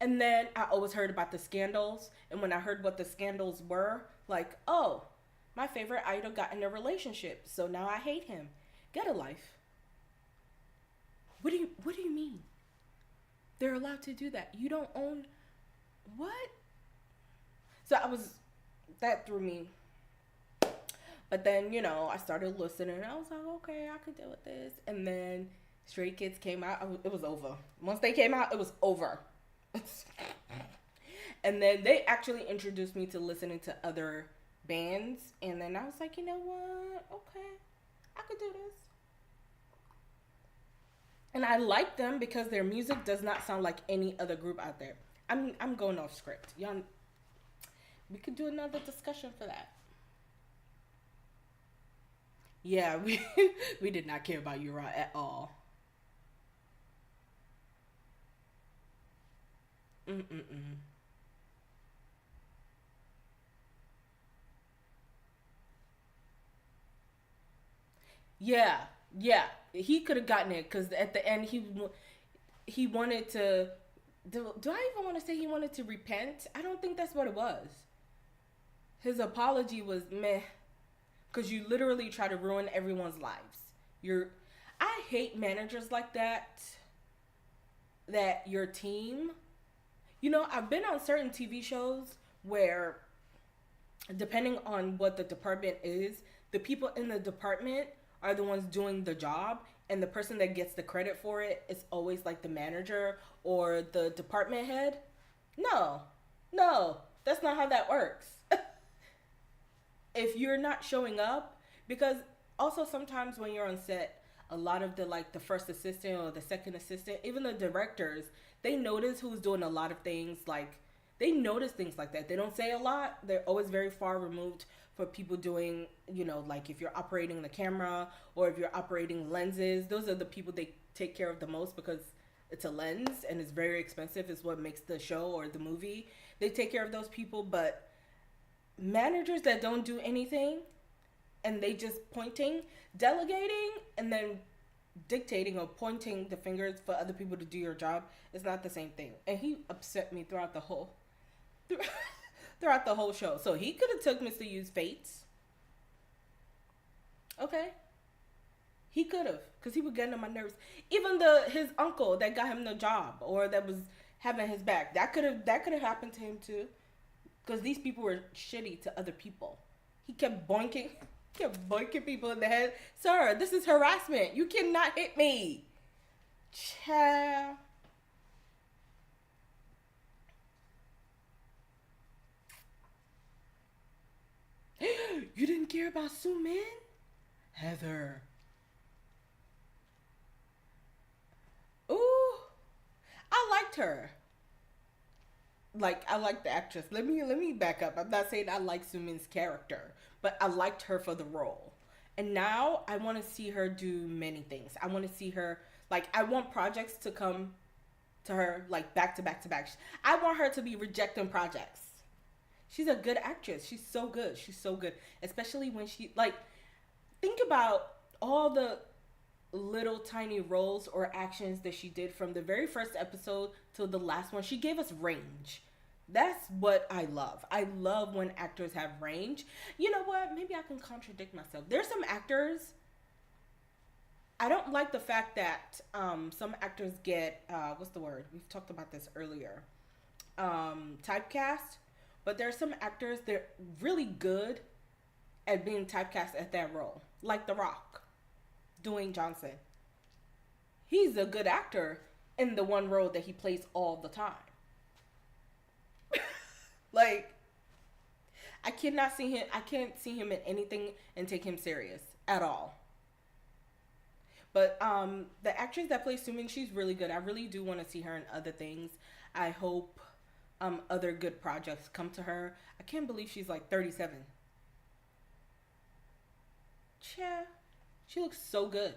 And then I always heard about the scandals, and when I heard what the scandals were, like, oh, my favorite idol got in a relationship, so now I hate him. Get a life. What do you mean? They're allowed to do that. You don't own what? So that threw me. But then, I started listening and I was like, okay, I could deal with this. And then Stray Kids came out. It was over. Once they came out, it was over. And then they actually introduced me to listening to other bands. And then I was like, you know what? Okay, I could do this. And I like them because their music does not sound like any other group out there. I'm going off script. Y'all, we could do another discussion for that. Yeah, we we did not care about Ura at all. Mm-mm-mm. Yeah, yeah. He could have gotten it because at the end he wanted to. Do I even want to say he wanted to repent? I don't think that's what it was. His apology was meh, because you literally try to ruin everyone's lives. You're, I hate managers like that. That your team, I've been on certain TV shows where, depending on what the department is, the people in the department are the ones doing the job, and the person that gets the credit for it is always like the manager or the department head. No, no, that's not how that works. If you're not showing up, because also sometimes when you're on set, a lot of the first assistant or the second assistant, even the directors, they notice who's doing a lot of things. Like, they notice things like that. They don't say a lot. They're always very far removed for people doing, like if you're operating the camera or if you're operating lenses. Those are the people they take care of the most, because it's a lens and it's very expensive. Is what makes the show or the movie. They take care of those people. But managers that don't do anything and they just pointing, delegating, and then dictating or pointing the fingers for other people to do your job is not the same thing. And he upset me throughout the whole show. So he could have took Mr. U's fates. Okay, he could have, because he was getting on my nerves. Even his uncle that got him the job or that was having his back, that could have happened to him too, because these people were shitty to other people. He kept boinking people in the head. Sir, this is harassment. You cannot hit me. Child. You didn't care about Sue Min? Heather. Ooh, I liked her. Like, I like the actress. Let me back up. I'm not saying I like Sue Min's character, but I liked her for the role. And now I want to see her do many things. I want to see her, like, I want projects to come to her, like, back to back to back. I want her to be rejecting projects. She's a good actress. She's so good. She's so good. Especially when she, like, think about all the little tiny roles or actions that she did from the very first episode to the last one. She gave us range. That's what I love. I love when actors have range. You know what? Maybe I can contradict myself. There's some actors, I don't like the fact that some actors get, what's the word? We've talked about this earlier. Typecast. But there's some actors, they're really good at being typecast at that role. Like The Rock, Dwayne Johnson. He's a good actor in the one role that he plays all the time. Like, I can't see him in anything and take him serious at all. But the actress that plays Sumin, she's really good. I really do want to see her in other things. I hope other good projects come to her. I can't believe she's like 37. Yeah, she looks so good.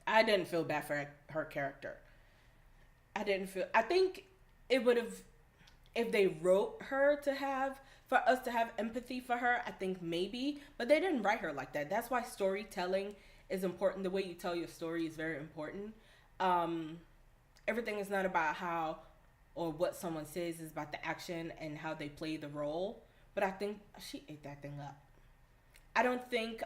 I didn't feel bad for her character. I think it would have, if they wrote her to have, for us to have empathy for her, I think maybe, but they didn't write her like that. That's why storytelling is important. The way you tell your story is very important. Um, Everything is not about how or what someone says, it's about the action and how they play the role. But I think she ate that thing up. I don't think,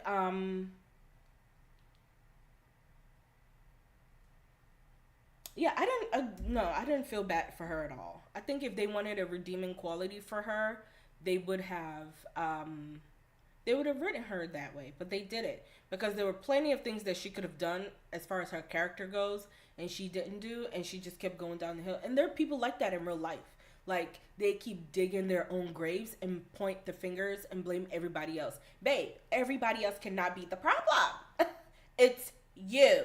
yeah, I didn't feel bad for her at all. I think if they wanted a redeeming quality for her, they would have. they would have written her that way, but they didn't because there were plenty of things that she could have done as far as her character goes, and she didn't do, and she just kept going down the hill. And there are people like that in real life. Like they keep digging their own graves and point the fingers and blame everybody else. Babe, everybody else cannot be the problem. It's you.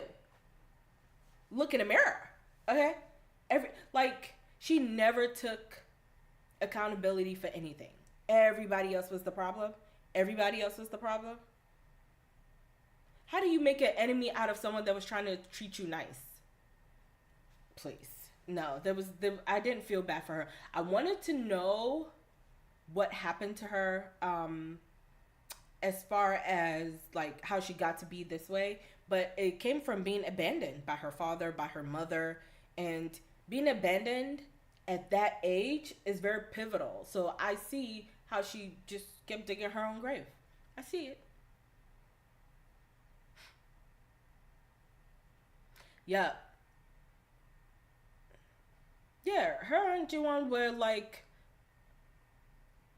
Look in the mirror, okay? She never took accountability for anything. Everybody else was the problem. Everybody else was the problem. How do you make an enemy out of someone that was trying to treat you nice? Please. No, I didn't feel bad for her. I wanted to know what happened to her as far as like how she got to be this way, but it came from being abandoned by her father, by her mother, and being abandoned at that age is very pivotal. So I see how she just kept digging her own grave. I see it. Yeah. Yeah, her and Jiwon were like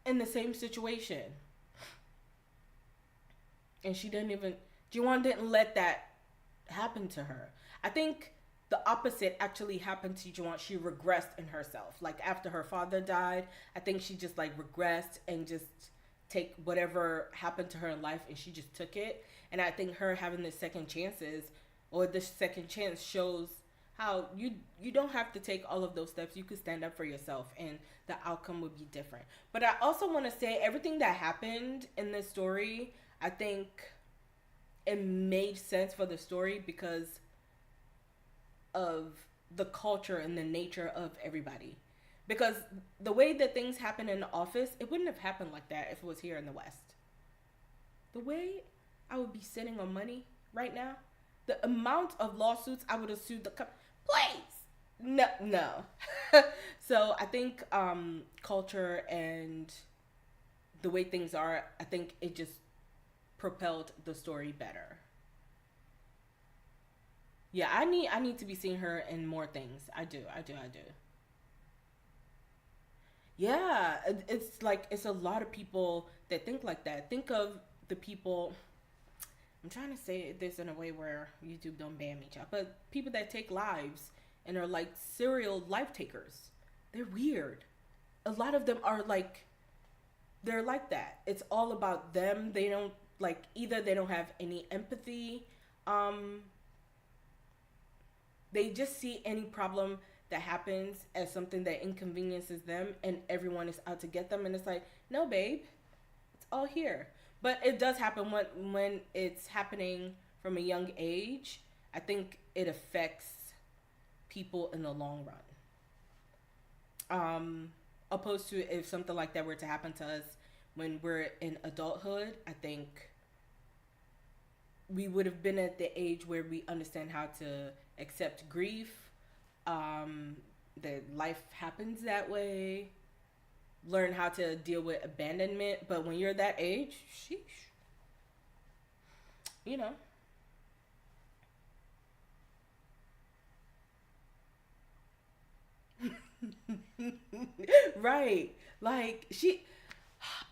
in the same situation. And she didn't even, Jiwon didn't let that happen to her. I think the opposite actually happened to Jiwon. She regressed in herself. Like after her father died, I think she just like regressed and just take whatever happened to her in life and she just took it. And I think her having the second chances or this second chance shows how you don't have to take all of those steps. You could stand up for yourself and the outcome would be different. But I also want to say everything that happened in this story, I think it made sense for the story because of the culture and the nature of everybody. Because the way that things happen in the office, it wouldn't have happened like that if it was here in the West. The way I would be sitting on money right now, the amount of lawsuits I would have sued the company. Please. No. So I think culture and the way things are, I think it just propelled the story better. Yeah, I need to be seeing her in more things. I do. Yeah, it's like it's a lot of people that think like that. Think of the people. I'm trying to say this in a way where YouTube don't ban me, child. But people that take lives and are like serial life takers, they're weird. A lot of them are like, they're like that. It's all about them. They don't like, either they don't have any empathy. They just see any problem that happens as something that inconveniences them and everyone is out to get them. And it's like, no, babe, it's all here. But it does happen when it's happening from a young age. I think it affects people in the long run. Opposed to if something like that were to happen to us when we're in adulthood, I think we would have been at the age where we understand how to accept grief, that life happens that way, learn how to deal with abandonment. But when you're that age, sheesh, you know. Right. Like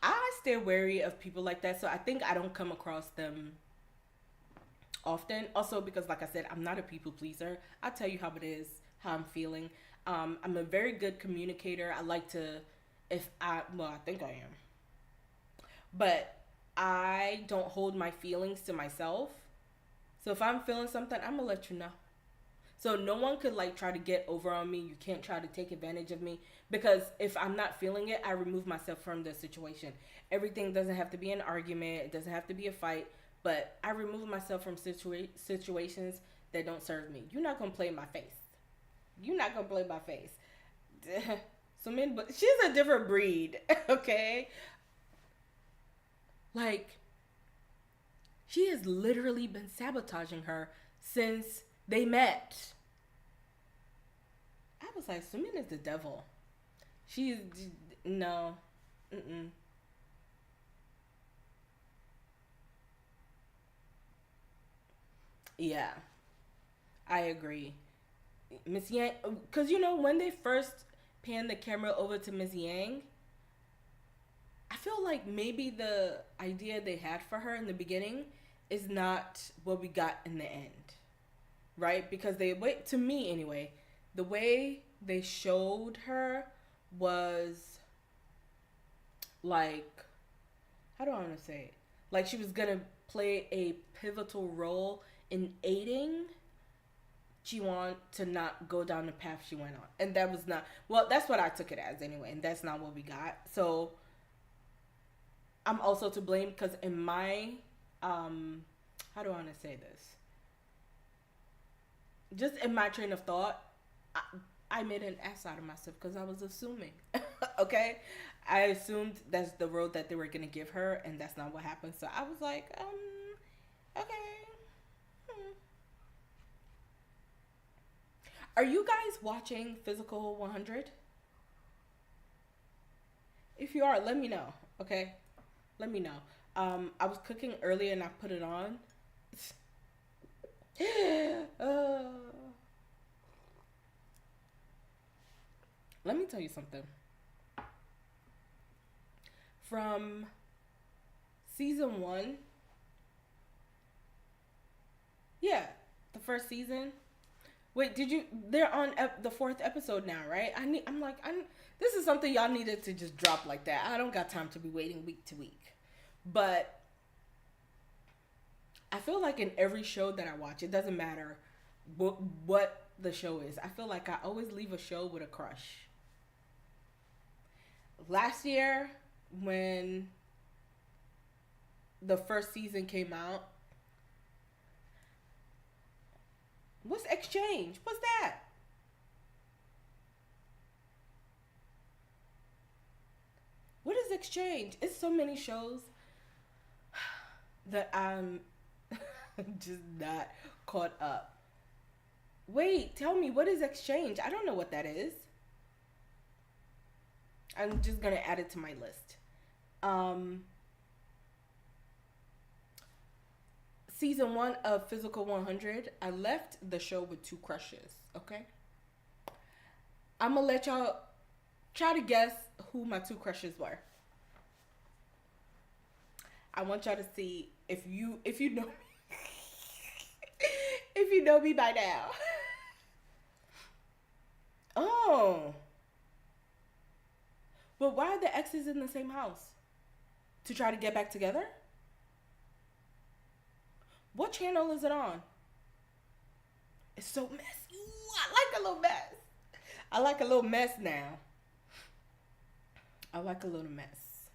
I stay wary of people like that. So I think I don't come across them often. Also because like I said, I'm not a people pleaser. I'll tell you how it is, how I'm feeling. I'm a very good communicator. I like to, I think I am. But I don't hold my feelings to myself. So if I'm feeling something, I'm gonna let you know. So no one could like try to get over on me. You can't try to take advantage of me because if I'm not feeling it, I remove myself from the situation. Everything doesn't have to be an argument. It doesn't have to be a fight, but I remove myself from situations that don't serve me. You're not going to play in my face. You're not going to play in my face. So but she's a different breed, okay? Like, she has literally been sabotaging her since they met. I was like, Sumin is the devil. She's, no. Mm-mm. Yeah, I agree. Miss Yang, because you know, when they first panned the camera over to Miss Yang, I feel like maybe the idea they had for her in the beginning is not what we got in the end, right? Because they wait to me anyway. The way they showed her was like, how do I want to say it? Like she was gonna play a pivotal role in aiding Jiwon to not go down the path she went on, and that was not, well. That's what I took it as anyway, and that's not what we got. So I'm also to blame because in my how do I want to say this? Just in my train of thought, I made an ass out of myself because I was assuming. Okay, I assumed that's the road that they were gonna give her, and that's not what happened. So I was like, okay. Hmm. Are you guys watching Physical 100? If you are, let me know. Okay, let me know. I was cooking earlier and I put it on. uh, Let me tell you something. From season 1, yeah, the first season. Wait, did you? They're on the 4th episode now, right? This is something y'all needed to just drop like that. I don't got time to be waiting week to week. But I feel like in every show that I watch, it doesn't matter what the show is. I feel like I always leave a show with a crush. Last year, when the first season came out, what's Exchange? What's that? What is Exchange? It's so many shows that I'm just not caught up. Wait, tell me, what is Exchange? I don't know what that is. I'm just gonna add it to my list. Season 1 of Physical 100, I left the show with 2 crushes, okay? I'm gonna let y'all try to guess who my 2 crushes were. I want y'all to see if you know me. If you know me by now. Oh. But why are the exes in the same house? To try to get back together? What channel is it on? It's so messy. Ooh, I like a little mess. I like a little mess now. I like a little mess.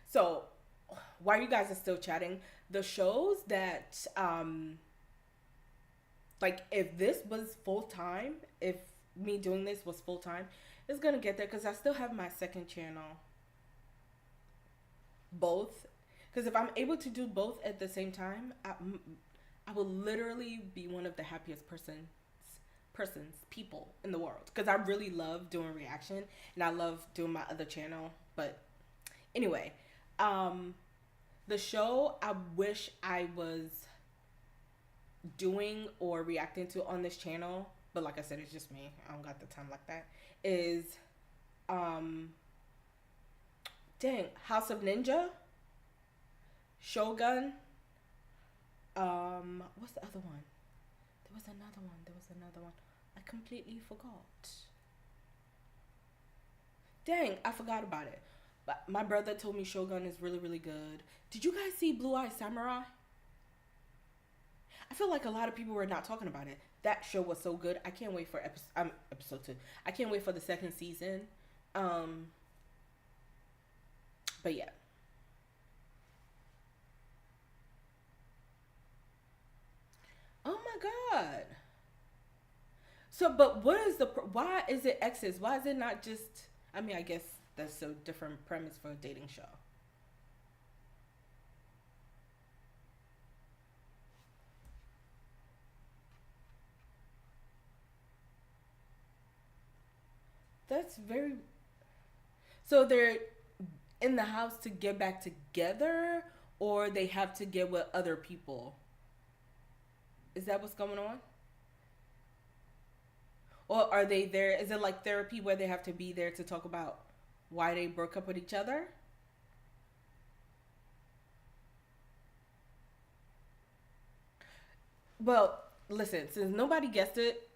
So, while you guys are still chatting, the shows that, like, if this was full time, if me doing this was full time, it's gonna get there because I still have my second channel. Both. Because if I'm able to do both at the same time, I will literally be one of the happiest people in the world. Because I really love doing reaction and I love doing my other channel. But anyway, the show I wish I was doing or reacting to on this channel, but like I said, it's just me. I don't got the time like that. Is House of Ninja, Shogun. What's the other one? There was another one. I completely forgot. Dang, I forgot about it. But my brother told me Shogun is really, really good. Did you guys see Blue Eye Samurai? I feel like a lot of people were not talking about it. That show was so good. I can't wait for episode 2. I can't wait for the second season. But yeah. Oh my god. So, but why is it exes? Why is it not just, I mean, I guess that's a different premise for a dating show. That's very, so they're in the house to get back together or they have to get with other people? Is that what's going on? Or are they there? Is it like therapy where they have to be there to talk about why they broke up with each other. Well, listen, since nobody guessed it,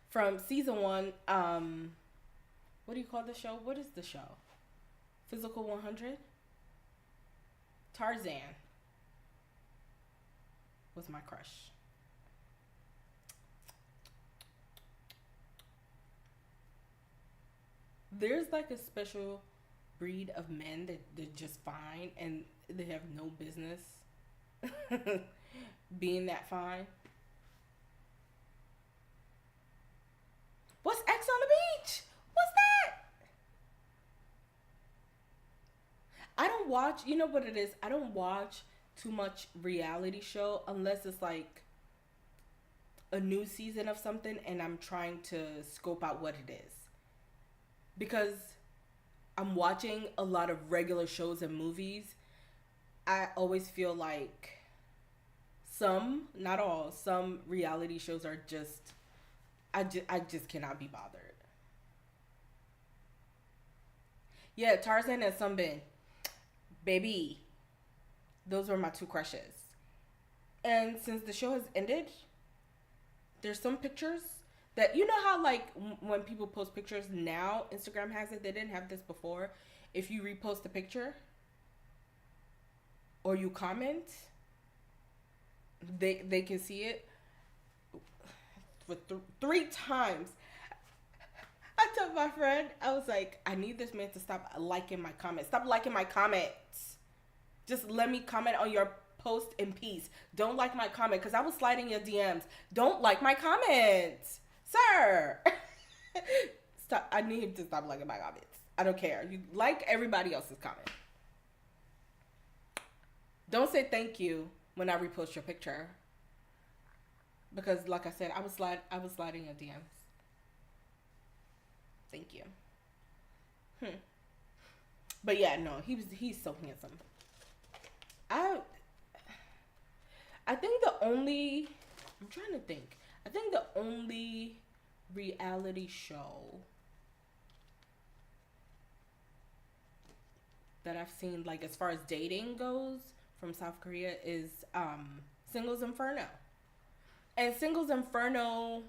from season one, what do you call the show? What is the show? Physical 100? Tarzan was my crush. There's like a special breed of men that they're just fine and they have no business being that fine. What's X on the beach? What's that? I don't watch, you know what it is? I don't watch too much reality show unless it's like a new season of something and I'm trying to scope out what it is. Because I'm watching a lot of regular shows and movies, I always feel like some, not all, some reality shows are just, I just cannot be bothered. Yeah, Tarzan and Sunbin. Baby. Those were my two crushes. And since the show has ended, there's some pictures that, you know how like when people post pictures now, Instagram has it, they didn't have this before. If you repost a picture or you comment, they can see it. For 3 times, I told my friend, I was like, I need this man to stop liking my comments. Stop liking my comments. Just let me comment on your post in peace. Don't like my comment, because I was sliding your DMs. Don't like my comments, sir. Stop. I need him to stop liking my comments. I don't care. You like everybody else's comment. Don't say thank you when I repost your picture. Because like I said, I was sliding your DMs. Thank you. But yeah, no, he's so handsome. I think I'm trying to think. I think the only reality show that I've seen, like as far as dating goes, from South Korea is Singles Inferno. And Singles Inferno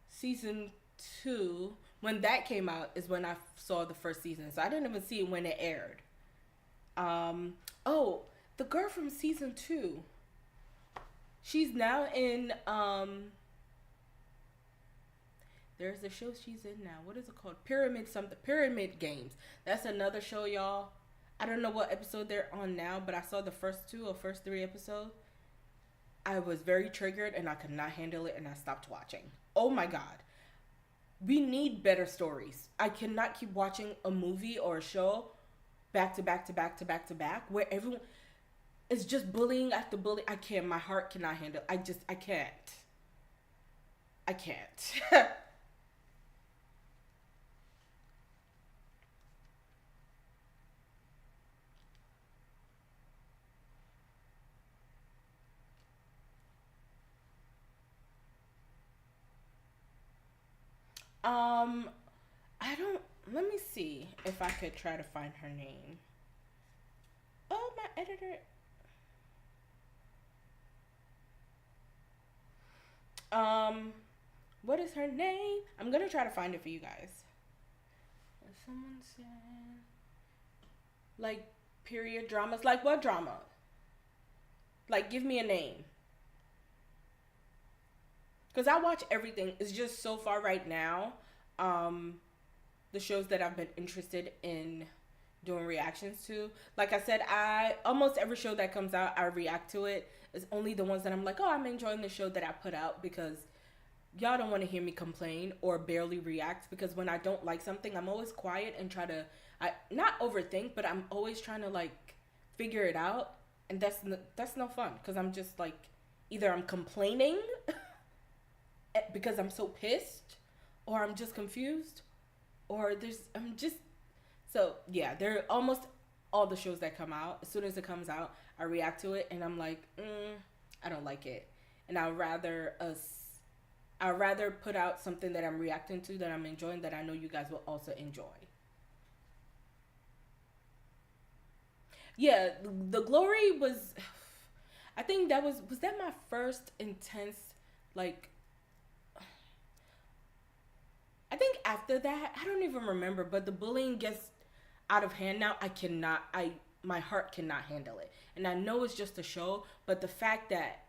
season 2, when that came out, is when I saw the first season. So I didn't even see it when it aired. Oh, the girl from season 2. She's now in, there's a show she's in now. What is it called? Pyramid Games. That's another show, y'all. I don't know what episode they're on now, but I saw the first 2 or first 3 episodes. I was very triggered and I could not handle it and I stopped watching. Oh my God. We need better stories. I cannot keep watching a movie or a show back to back to back to back to back where everyone is just bullying after bullying. I can't. My heart cannot handle. I can't. I can't. I don't. Let me see if I could try to find her name. Oh, my editor. What is her name? I'm gonna try to find it for you guys. Someone said, like, period dramas. Like, what drama? Like, give me a name. Because I watch everything. It's just so far right now, the shows that I've been interested in doing reactions to. Like I said, almost every show that comes out, I react to it. It's only the ones that I'm like, oh, I'm enjoying the show that I put out, because y'all don't want to hear me complain or barely react. Because when I don't like something, I'm always quiet and try to, not overthink, but I'm always trying to like figure it out. And that's no fun, because I'm just like, either I'm complaining because I'm so pissed, or I'm just confused, or so yeah, they're almost all the shows that come out. As soon as it comes out, I react to it and I'm like, I don't like it. And I'd rather us I'd rather put out something that I'm reacting to, that I'm enjoying, that I know you guys will also enjoy. Yeah, the glory was. I think that was that my first intense, like. I think after that, I don't even remember, but the bullying gets out of hand now. I cannot. My heart cannot handle it, and I know it's just a show, but the fact that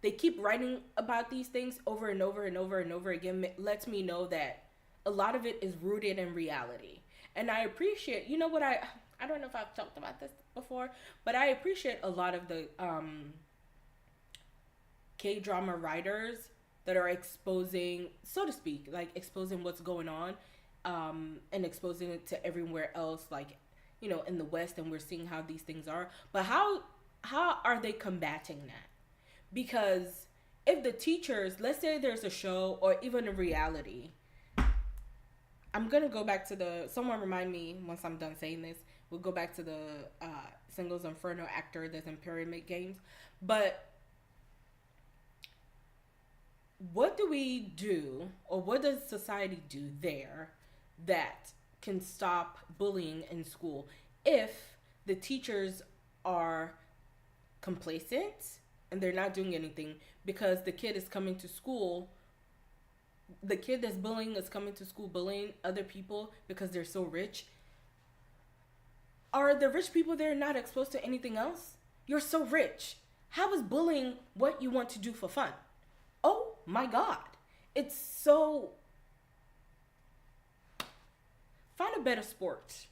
they keep writing about these things over and over and over and over again lets me know that a lot of it is rooted in reality. And I appreciate, you know what, I don't know if I've talked about this before, but I appreciate a lot of the K drama writers that are exposing, so to speak, like exposing what's going on, and exposing it to everywhere else, like, in the West, and we're seeing how these things are. But how are they combating that? Because if the teachers, let's say there's a show or even a reality, I'm gonna go back to someone remind me once I'm done saying this. We'll go back to the Singles Inferno actor that's in Pyramid Games. But what do we do, or what does society do there that can stop bullying in school if the teachers are complacent and they're not doing anything, because the kid is coming to school, the kid that's bullying is coming to school bullying other people because they're so rich? Are the rich people there not exposed to anything else? You're so rich. How is bullying what you want to do for fun? Oh my God. It's so... Find a better sport.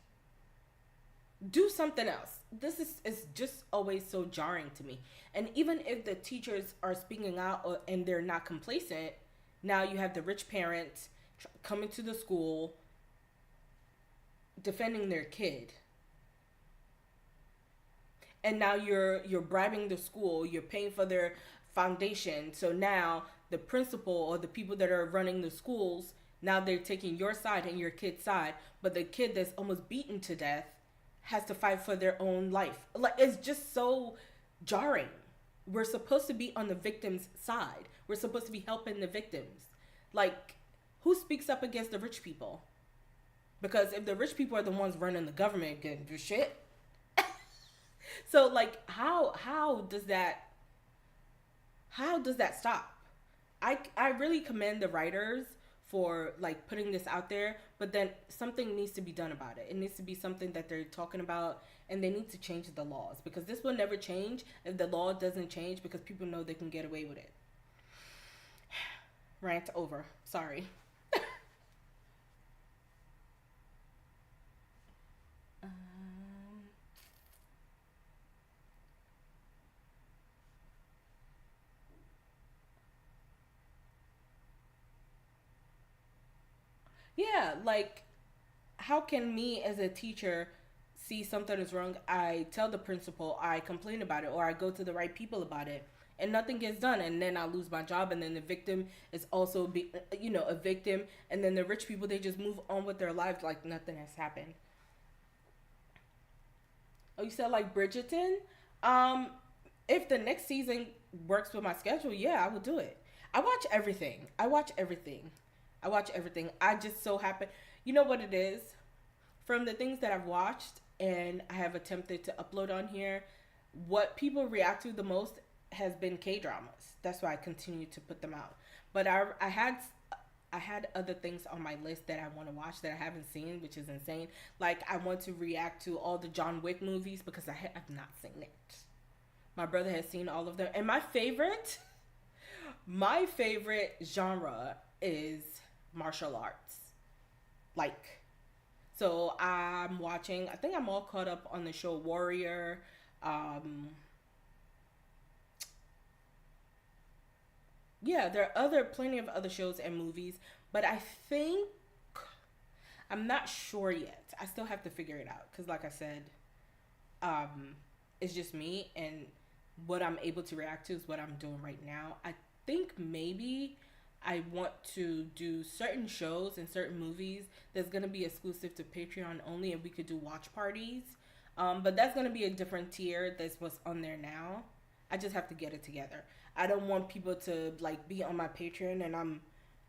Do something else. This is just always so jarring to me. And even if the teachers are speaking out and they're not complacent, now you have the rich parents coming to the school defending their kid. And now you're bribing the school, you're paying for their foundation. So now the principal or the people that are running the schools, now they're taking your side and your kid's side, but the kid that's almost beaten to death has to fight for their own life. Like, it's just so jarring. We're supposed to be on the victim's side. We're supposed to be helping the victims. Like, who speaks up against the rich people? Because if the rich people are the ones running the government, getting do shit. So, like, how does that stop? I really commend the writers for, like, putting this out there, but then something needs to be done about it. It needs to be something that they're talking about, and they need to change the laws, because this will never change if the law doesn't change, because people know they can get away with it. Rant over. Sorry. Yeah, like, how can me as a teacher see something is wrong? I tell the principal, I complain about it, or I go to the right people about it, and nothing gets done, and then I lose my job, and then the victim is also a victim, and then the rich people, they just move on with their lives like nothing has happened. Oh, you said like Bridgerton? Um, if the next season works with my schedule, yeah, I will do it. I watch everything. I watch everything. I watch everything. I just so happen, you know what it is? From the things that I've watched and I have attempted to upload on here, what people react to the most has been K dramas. That's why I continue to put them out. But I had other things on my list that I want to watch that I haven't seen, which is insane. Like, I want to react to all the John Wick movies because I've not seen it. My brother has seen all of them, and my favorite genre is martial arts. Like, so I'm watching, I think I'm all caught up on the show Warrior. Yeah, there are plenty of other shows and movies, but I think I'm not sure yet. I still have to figure it out because, like I said, um, it's just me, and what I'm able to react to is what I'm doing right now. I think maybe I want to do certain shows and certain movies that's gonna be exclusive to Patreon only, and we could do watch parties. But that's gonna be a different tier. That's what's on there now. I just have to get it together. I don't want people to like be on my Patreon and I'm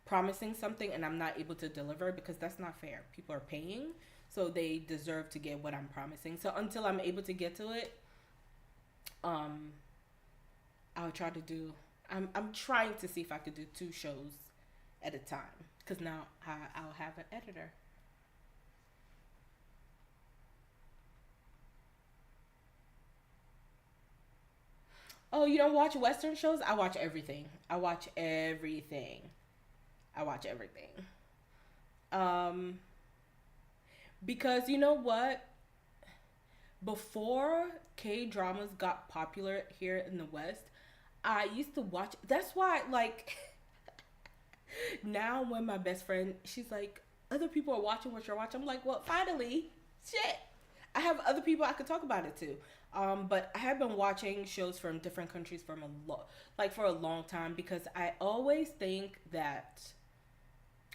promising something and I'm not able to deliver, because that's not fair. People are paying, so they deserve to get what I'm promising. So until I'm able to get to it, I'll try to do. I'm trying to see if I could do 2 shows at a time, because now I'll have an editor. Oh, you don't watch Western shows? I watch everything. I watch everything. I watch everything. Um, because you know what? Before K dramas got popular here in the West, I used to watch. That's why, like, now when my best friend, she's like, other people are watching what you're watching. I'm like, well, finally, shit. I have other people I could talk about it to. But I have been watching shows from different countries for a long time, because I always think that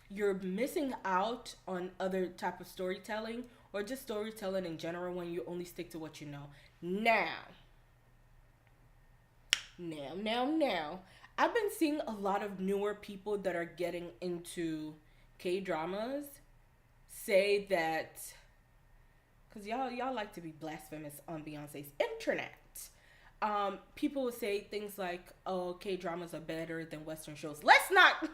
you're missing out on other type of storytelling, or just storytelling in general, when you only stick to what you know. Now, I've been seeing a lot of newer people that are getting into K dramas say that, because y'all like to be blasphemous on Beyonce's internet. People will say things like, "Oh, K dramas are better than Western shows." Let's not do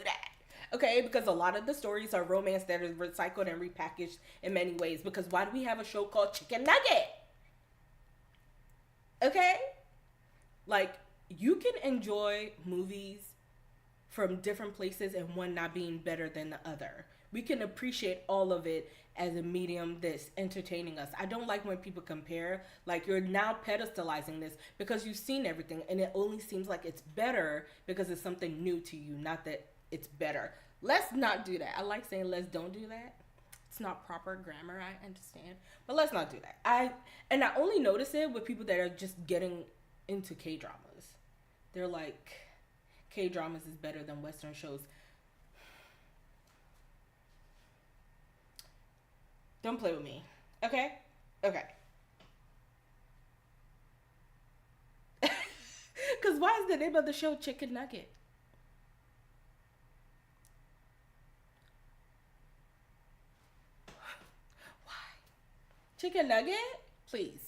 that. Okay, because a lot of the stories are romance that is recycled and repackaged in many ways. Because why do we have a show called Chicken Nugget? Okay? Like, you can enjoy movies from different places and one not being better than the other. We can appreciate all of it as a medium that's entertaining us. I don't like when people compare, like, you're now pedestalizing this because you've seen everything and it only seems like it's better because it's something new to you, not that it's better. Let's not do that. I like saying let's don't do that. It's not proper grammar, I understand. But let's not do that. I only notice it with people that are just getting into K-dramas. They're like, K-dramas is better than Western shows. Don't play with me. Okay? Okay. Because why is the name of the show Chicken Nugget? Why? Chicken Nugget? Please.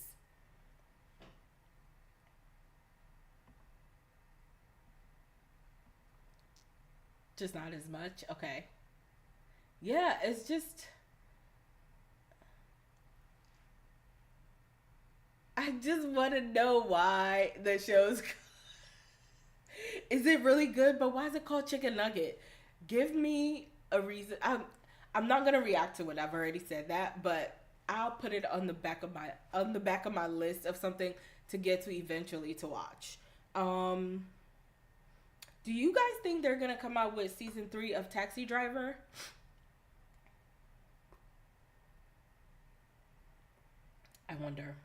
Just not as much? Okay. Yeah, it's just... I just want to know why the show's... Is it really good? But why is it called Chicken Nugget? Give me a reason. I'm not gonna react to it. I've already said that, but I'll put it on the back of my list of something to get to eventually to watch. Do you guys think they're gonna come out with season 3 of Taxi Driver? I wonder.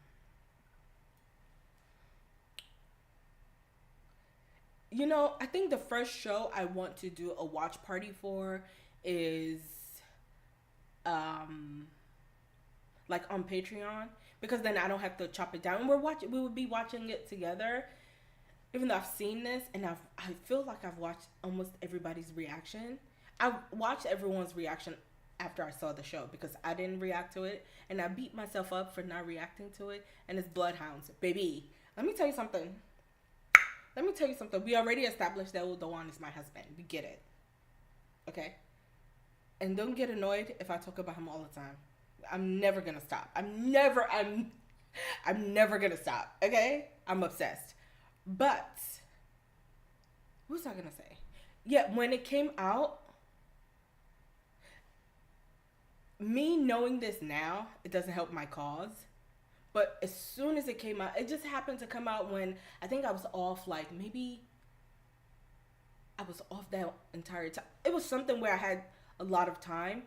You know, I think the first show I want to do a watch party for is um like on Patreon, because then I don't have to chop it down. And we would be watching it together. Even though I've seen this and I feel like I've watched almost everybody's reaction. I watched everyone's reaction after I saw the show because I didn't react to it, and I beat myself up for not reacting to it. And it's Bloodhounds, baby. Let me tell you something. We already established that Udawan is my husband. We get it. Okay? And don't get annoyed if I talk about him all the time. I'm never gonna stop. I'm never gonna stop. Okay? I'm obsessed. But what was I gonna say? Yeah, when it came out, me knowing this now, it doesn't help my cause. But as soon as it came out, it just happened to come out when I think I was off, like maybe I was off that entire time. It was something where I had a lot of time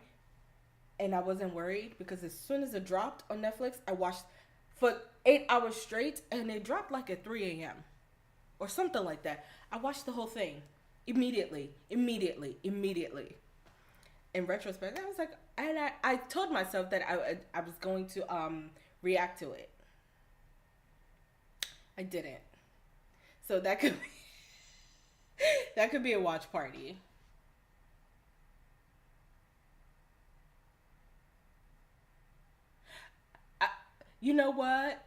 and I wasn't worried, because as soon as it dropped on Netflix, I watched for 8 hours straight, and it dropped like at 3 a.m. or something like that. I watched the whole thing immediately. In retrospect, I was like, and I told myself that I was going to react to it. I didn't. So that could be, that could be a watch party. I, you know what?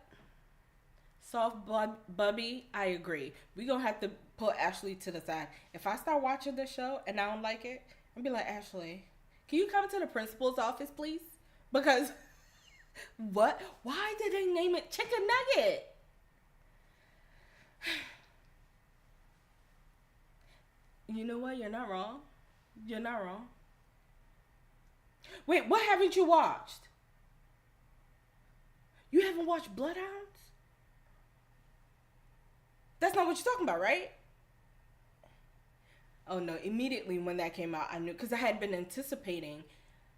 Bubby, I agree. We gonna have to put Ashley to the side. If I start watching the show and I don't like it, I'll be like, Ashley, can you come to the principal's office, please? Because what? Why did they name it Chicken Nugget? You know what? You're not wrong. You're not wrong. Wait, what haven't you watched? You haven't watched Bloodhounds? That's not what you're talking about, right? Oh no, immediately when that came out, I knew because I had been anticipating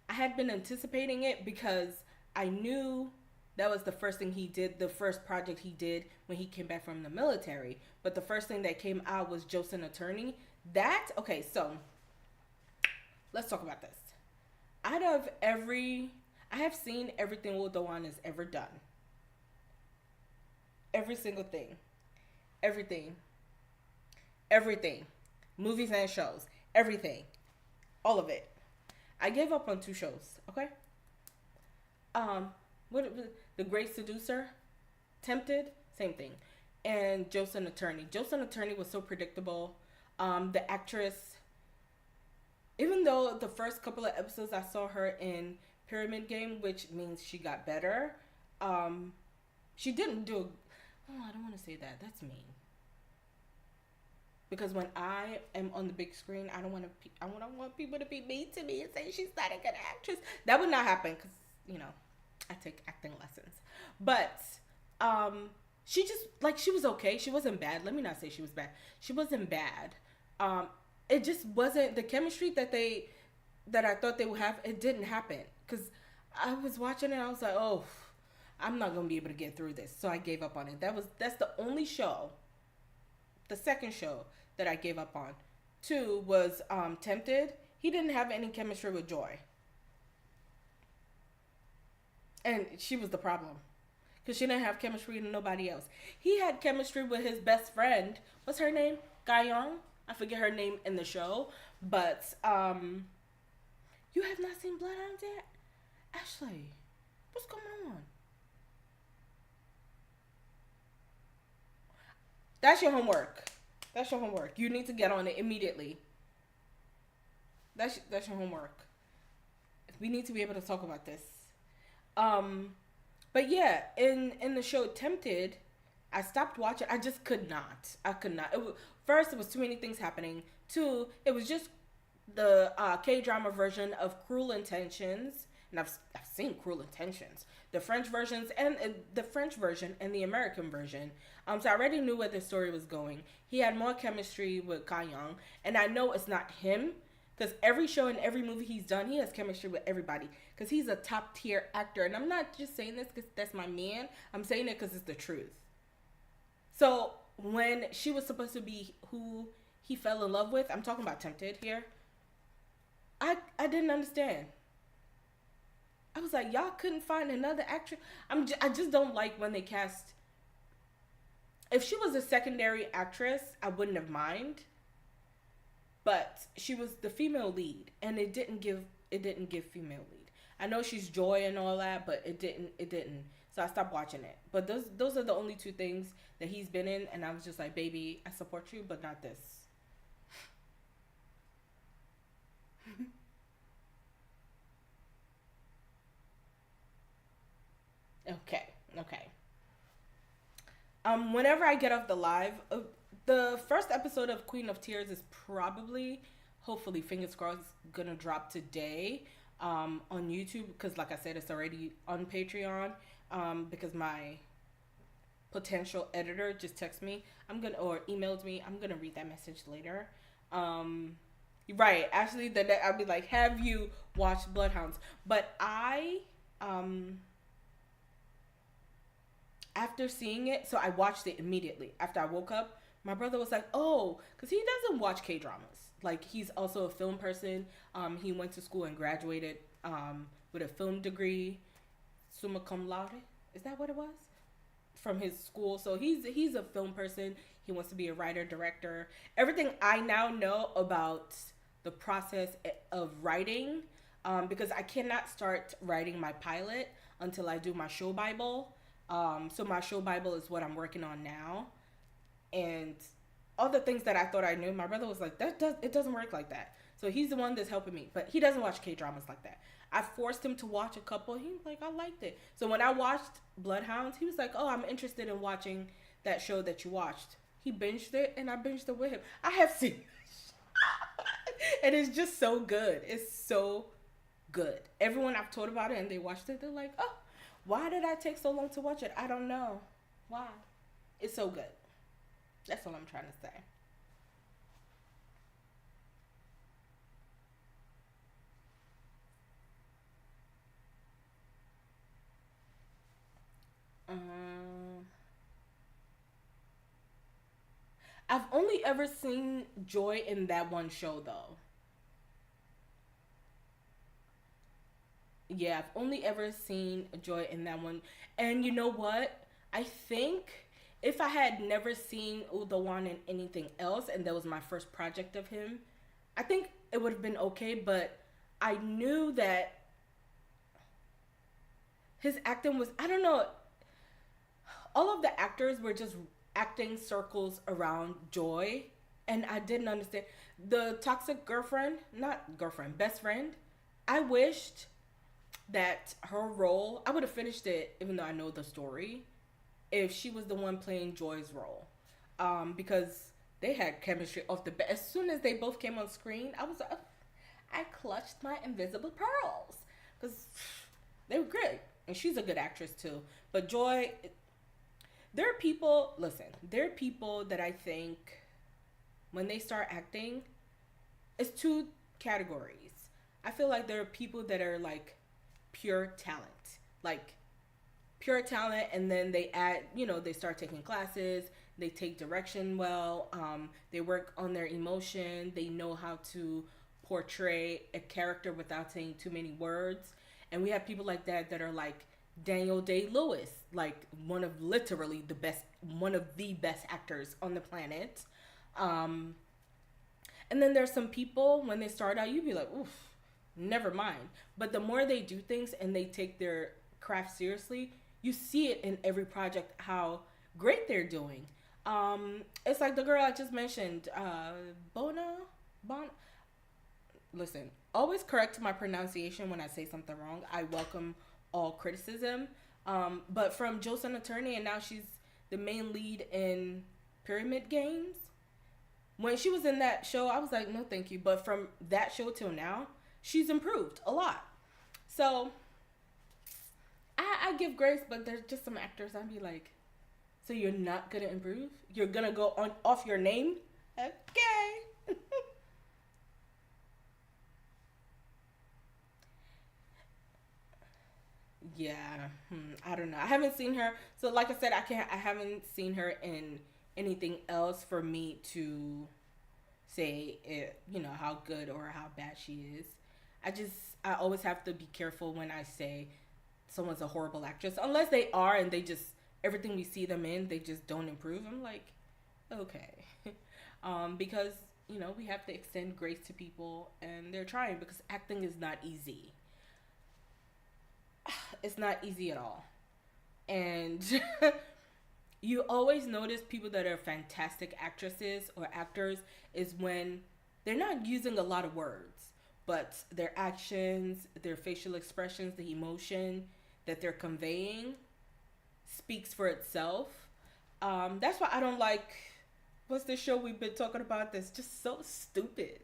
it because I knew that was the first thing he did, the first project he did when he came back from the military. But the first thing that came out was Joseph Attorney. That, okay, so let's talk about this. Out of I have seen everything Will Dewan has ever done. Every single thing. Everything. Everything. Movies and shows. Everything. All of it. I gave up on 2 shows, okay? What The Great Seducer, Tempted, same thing. And Joseph Attorney. Joseph Attorney was so predictable. The actress, even though the first couple of episodes I saw her in Pyramid Game, which means she got better, she didn't do. Oh, I don't want to say that. That's mean. Because when I am on the big screen, I don't want to. I don't want people to be mean to me and say she's not a good actress. That would not happen because I take acting lessons. But she just she was okay. She wasn't bad. Let me not say she was bad. She wasn't bad. It just wasn't the chemistry that I thought they would have. It didn't happen because I was watching it. I was like, oh, I'm not gonna be able to get through this. So I gave up on it. That's the only show. The second show that I gave up on. 2 was Tempted. He didn't have any chemistry with Joy. And she was the problem. Because she didn't have chemistry with nobody else. He had chemistry with his best friend. What's her name? Gayong? I forget her name in the show. But, you have not seen Bloodhounds yet? Ashley, what's going on? That's your homework. That's your homework. You need to get on it immediately. That's your homework. We need to be able to talk about this. But yeah, in the show Tempted, I stopped watching. I just could not. I could not. First, it was too many things happening. 2, it was just the K-drama version of Cruel Intentions. And I've seen Cruel Intentions. The French versions and the French version and the American version. So I already knew where the story was going. He had more chemistry with Ka Young, and I know it's not him because every show and every movie he's done, he has chemistry with everybody because he's a top tier actor. And I'm not just saying this because that's my man. I'm saying it because it's the truth. So when she was supposed to be who he fell in love with, I'm talking about Tempted here. I didn't understand. I was like, y'all couldn't find another actress. I just don't like when they cast. If she was a secondary actress, I wouldn't have mind. But she was the female lead, and it didn't give female lead. I know she's Joy and all that, but it didn't. So I stopped watching it. But those are the only 2 things that he's been in, and I was just like, baby, I support you, but not this. Okay. Whenever I get off the live, the first episode of Queen of Tears is probably, hopefully, fingers crossed, gonna drop today on YouTube because, like I said, it's already on Patreon because my potential editor just texted me. Or emailed me. I'm gonna read that message later. Right, actually, then I'll be like, have you watched Bloodhounds? But after seeing it, so I watched it immediately. After I woke up, my brother was like, oh, because he doesn't watch K-dramas. Like, he's also a film person. He went to school and graduated with a film degree, summa cum laude. Is that what it was? from his school. So he's a film person. He wants to be a writer, director. Everything I now know about the process of writing, because I cannot start writing my pilot until I do my show Bible. So my show Bible is what I'm working on now, and all the things that I thought I knew, my brother was like, it doesn't work like that. So he's the one that's helping me, but he doesn't watch K dramas like that. I forced him to watch a couple. He was like, I liked it. So when I watched Bloodhounds, he was like, oh, I'm interested in watching that show that you watched. He binged it, and I binged it with him. I have seen and it's just so good. It's so good. Everyone I've told about it and they watched it, they're like, oh, why did I take so long to watch it? I don't know. Why? It's so good. That's all I'm trying to say. Um, I've only ever seen Joy in that one show, though. Yeah, I've only ever seen Joy in that one. And you know what? I think if I had never seen Udawan in anything else, and that was my first project of him, I think it would have been okay. But I knew that his acting was, I don't know, all of the actors were just acting circles around Joy, and I didn't understand the toxic girlfriend, not girlfriend, best friend. I wished that her role, I would have finished it even though I know the story, if she was the one playing Joy's role, because they had chemistry off the bat. As soon as they both came on screen, I was like, I clutched my invisible pearls because they were great, and she's a good actress too. But Joy, there are people, listen, there are people that I think when they start acting, it's two categories. I feel like there are people that are like pure talent, like pure talent, and then they add, they start taking classes, they take direction well, they work on their emotion, they know how to portray a character without saying too many words. And we have people like that that are like Daniel Day Lewis, like one of the best actors on the planet. And then there's some people, when they start out, you'd be like, oof, never mind. But the more they do things and they take their craft seriously, you see it in every project how great they're doing. It's like the girl I just mentioned, Bona. Listen, always correct my pronunciation when I say something wrong. I welcome all criticism. But from Joseon Attorney, and now she's the main lead in Pyramid Games. When she was in that show, I was like, no, thank you. But from that show till now, she's improved a lot. So I give grace, but there's just some actors I'd be like, so you're not gonna improve? You're gonna go on off your name? Okay. Yeah, I don't know. I haven't seen her. So like I said, I haven't seen her in anything else for me to say it, how good or how bad she is. I always have to be careful when I say someone's a horrible actress, unless they are and they just, everything we see them in, they just don't improve. I'm like, okay. Because, we have to extend grace to people, and they're trying, because acting is not easy. It's not easy at all. And you always notice people that are fantastic actresses or actors is when they're not using a lot of words, but their actions, their facial expressions, the emotion that they're conveying speaks for itself. That's why I don't like, what's the show we've been talking about that's just so stupid?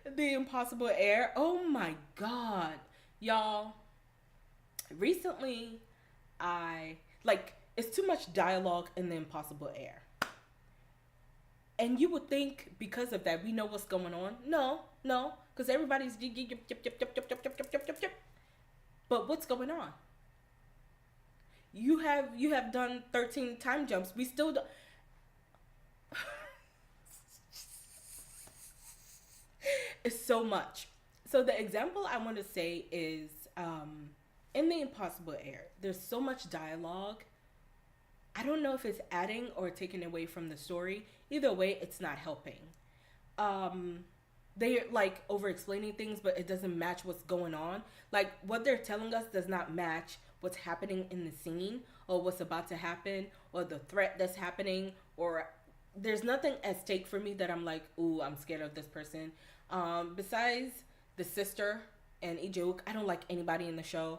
The Impossible Air. Oh my God. Y'all, recently it's too much dialogue in The Impossible Air. And you would think because of that we know what's going on. No, because everybody's yip, yip, yip, yip, yip, yip, yip, yip, yip, yip, yip. But what's going on? You have done 13 time jumps. We still don't. It's so much. So the example I want to say is in the impossible air, there's so much dialogue. I don't know if it's adding or taking away from the story. Either way, it's not helping. Um, they're like over explaining things, but it doesn't match what's going on. Like what they're telling us does not match what's happening in the scene or what's about to happen or the threat that's happening, or there's nothing at stake for me that I'm like, ooh, I'm scared of this person. Besides the sister and Ijuk, I don't like anybody in the show.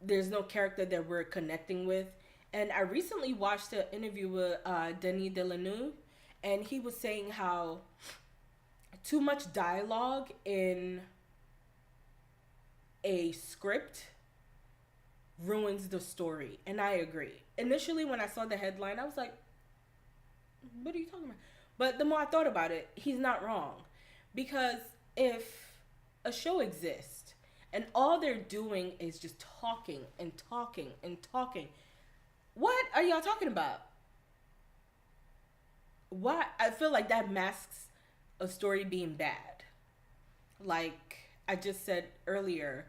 There's no character that we're connecting with. And I recently watched an interview with Denis Villeneuve, and he was saying how too much dialogue in a script ruins the story. And I agree. Initially, when I saw the headline, I was like, what are you talking about? But the more I thought about it, he's not wrong. Because if a show exists and all they're doing is just talking and talking and talking, what are y'all talking about? Why? I feel like that masks a story being bad. Like I just said earlier,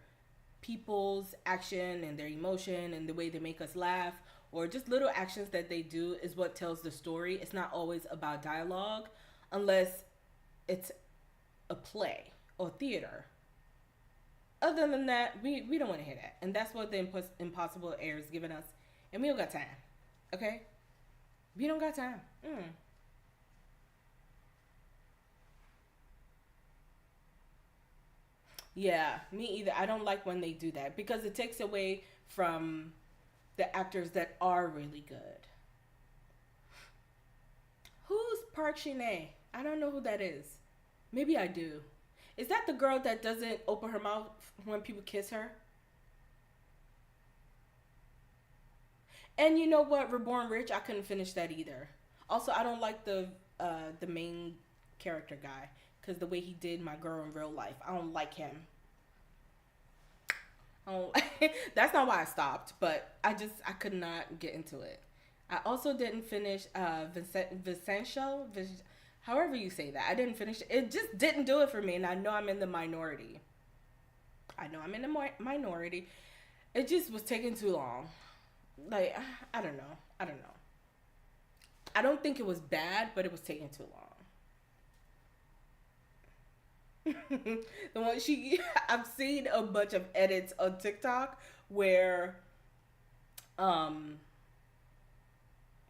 people's action and their emotion and the way they make us laugh, or just little actions that they do, is what tells the story. It's not always about dialogue unless it's a play or theater. Other than that, we don't want to hear that. And that's what the impossible air is giving us. And we don't got time. Okay? We don't got time. Yeah, me either. I don't like when they do that because it takes away from the actors that are really good. Who's Park Shin-hye? I don't know who that is. Maybe I do. Is that the girl that doesn't open her mouth when people kiss her? And you know what? Reborn Rich, I couldn't finish that either. Also, I don't like the main character guy because the way he did my girl in real life, I don't like him. Oh, that's not why I stopped, but I could not get into it. I also didn't finish Vicencio, however you say that. I didn't finish it. It just didn't do it for me, and I know I'm in the minority. Minority. It just was taking too long. Like, I don't know. I don't think it was bad, but it was taking too long. The one I've seen a bunch of edits on TikTok where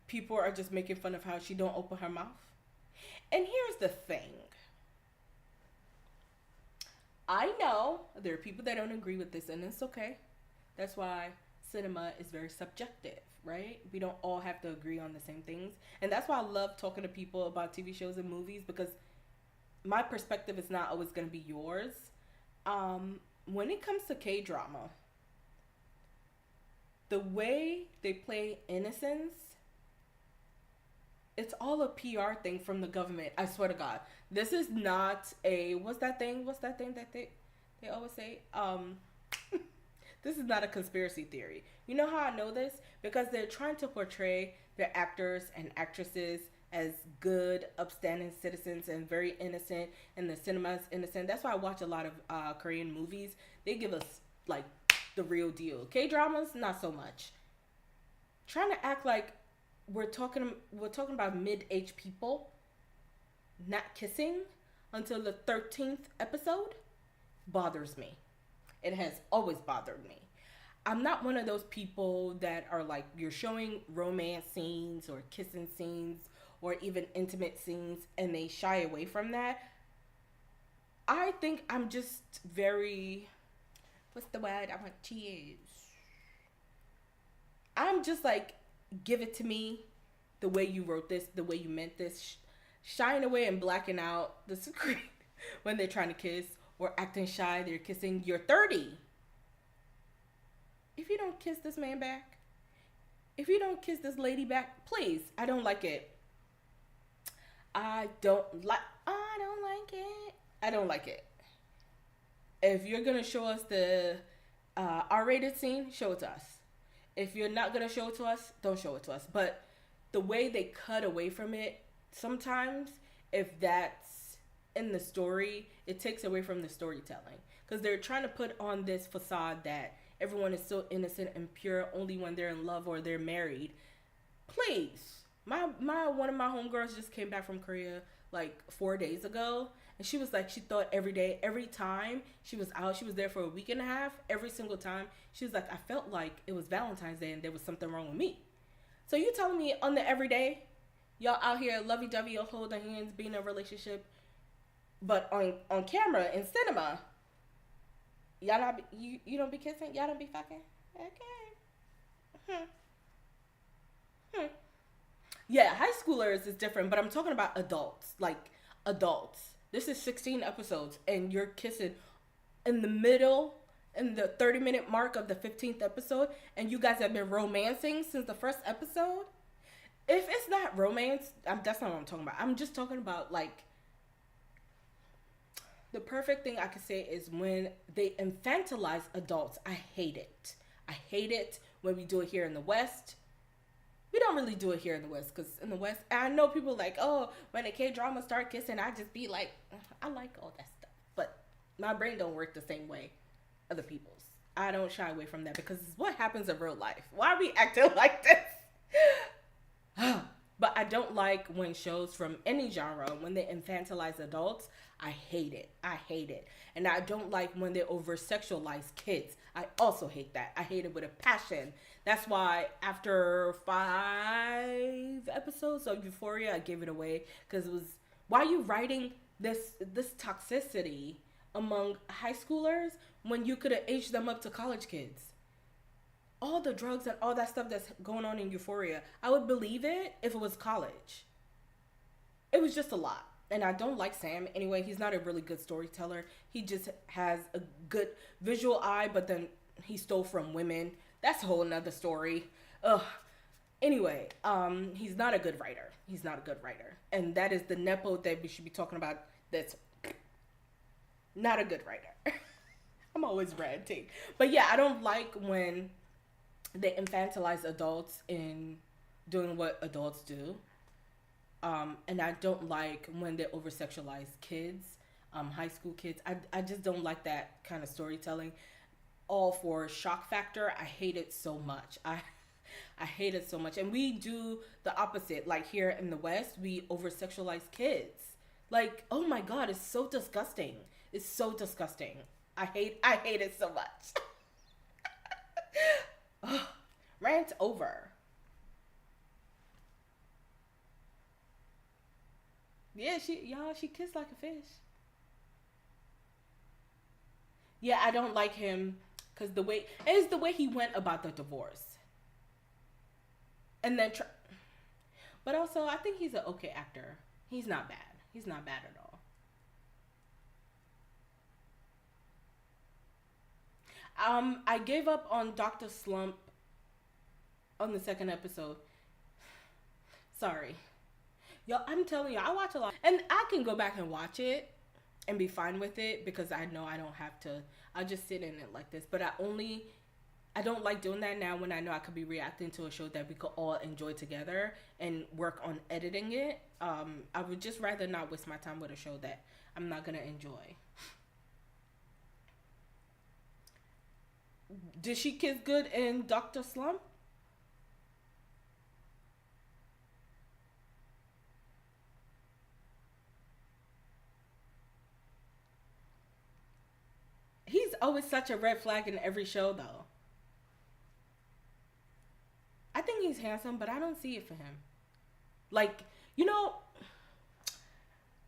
people are just making fun of how she don't open her mouth. And here's the thing. I know there are people that don't agree with this, and it's okay. That's why cinema is very subjective, right? We don't all have to agree on the same things. And that's why I love talking to people about TV shows and movies, because my perspective is not always going to be yours. When it comes to K-drama, the way they play innocence, it's all a PR thing from the government. I swear to God. This is not a, what's that thing that they always say? This is not a conspiracy theory. You know how I know this? Because they're trying to portray their actors and actresses as good, upstanding citizens and very innocent, and the cinema is innocent. That's why I watch a lot of Korean movies. They give us like the real deal. K-dramas, not so much. Trying to act like we're talking about mid-age people not kissing until the 13th episode bothers me. It has always bothered me. I'm not one of those people that are like, you're showing romance scenes or kissing scenes or even intimate scenes and they shy away from that. I think I'm just very, what's the word? I want cheers. I'm just like, give it to me the way you wrote this, the way you meant this. Shying away and blacking out the screen when they're trying to kiss or acting shy, they're kissing. You're 30. If you don't kiss this man back, if you don't kiss this lady back, please, I don't like it. I don't like it. I don't like it. If you're going to show us the R-rated scene, show it to us. If you're not going to show it to us, don't show it to us. But the way they cut away from it, sometimes if that's in the story, it takes away from the storytelling. Because they're trying to put on this facade that everyone is so innocent and pure only when they're in love or they're married. Please. My one of my homegirls just came back from Korea like 4 days ago, and she was like, she thought every day, every time she was out, she was there for a week and a half, every single time she was like, I felt like it was Valentine's Day and there was something wrong with me. So you telling me on the everyday, y'all out here lovey-dovey, holding hands, being in a relationship, but on camera in cinema, y'all not you don't be kissing, y'all don't be fucking? Okay. Yeah, high schoolers is different, but I'm talking about adults. Like, adults. This is 16 episodes, and you're kissing in the middle, in the 30-minute mark of the 15th episode, and you guys have been romancing since the first episode? If it's not romance, that's not what I'm talking about. I'm just talking about, like, the perfect thing I could say is when they infantilize adults. I hate it. I hate it when we do it here in the West. We don't really do it here in the West, because in the West, I know people like, oh, when the K-drama start kissing, I just be like, I like all that stuff. But my brain don't work the same way other people's. I don't shy away from that because it's what happens in real life. Why are we acting like this? But I don't like when shows from any genre, when they infantilize adults. I hate it. I hate it. And I don't like when they over-sexualize kids. I also hate that. I hate it with a passion. That's why after 5 episodes of Euphoria, I gave it away. Because it was, why are you writing this toxicity among high schoolers when you could have aged them up to college kids? All the drugs and all that stuff that's going on in Euphoria, I would believe it if it was college. It was just a lot. And I don't like Sam anyway. He's not a really good storyteller. He just has a good visual eye, but then he stole from women. That's a whole nother story. Ugh. Anyway, he's not a good writer. He's not a good writer. And that is the nepo that we should be talking about. That's not a good writer. I'm always ranting. But yeah, I don't like when they infantilize adults in doing what adults do. And I don't like when they over-sexualize kids, high school kids. I just don't like that kind of storytelling. All for shock factor. I hate it so much. I hate it so much. And we do the opposite. Like here in the West, we over-sexualize kids. Like, oh my God, it's so disgusting. It's so disgusting. I hate it so much. Rant over. Yeah, she kissed like a fish. Yeah, I don't like him because it's the way he went about the divorce. And then, but also I think he's an okay actor. He's not bad. He's not bad at all. I gave up on Dr. Slump on the second episode. Sorry. Yo, I'm telling you, I watch a lot. And I can go back and watch it and be fine with it because I know I don't have to. I'll just sit in it like this. But I don't like doing that now when I know I could be reacting to a show that we could all enjoy together and work on editing it. I would just rather not waste my time with a show that I'm not going to enjoy. Did she kiss good in Dr. Slump? He's always such a red flag in every show, though. I think he's handsome, but I don't see it for him. Like,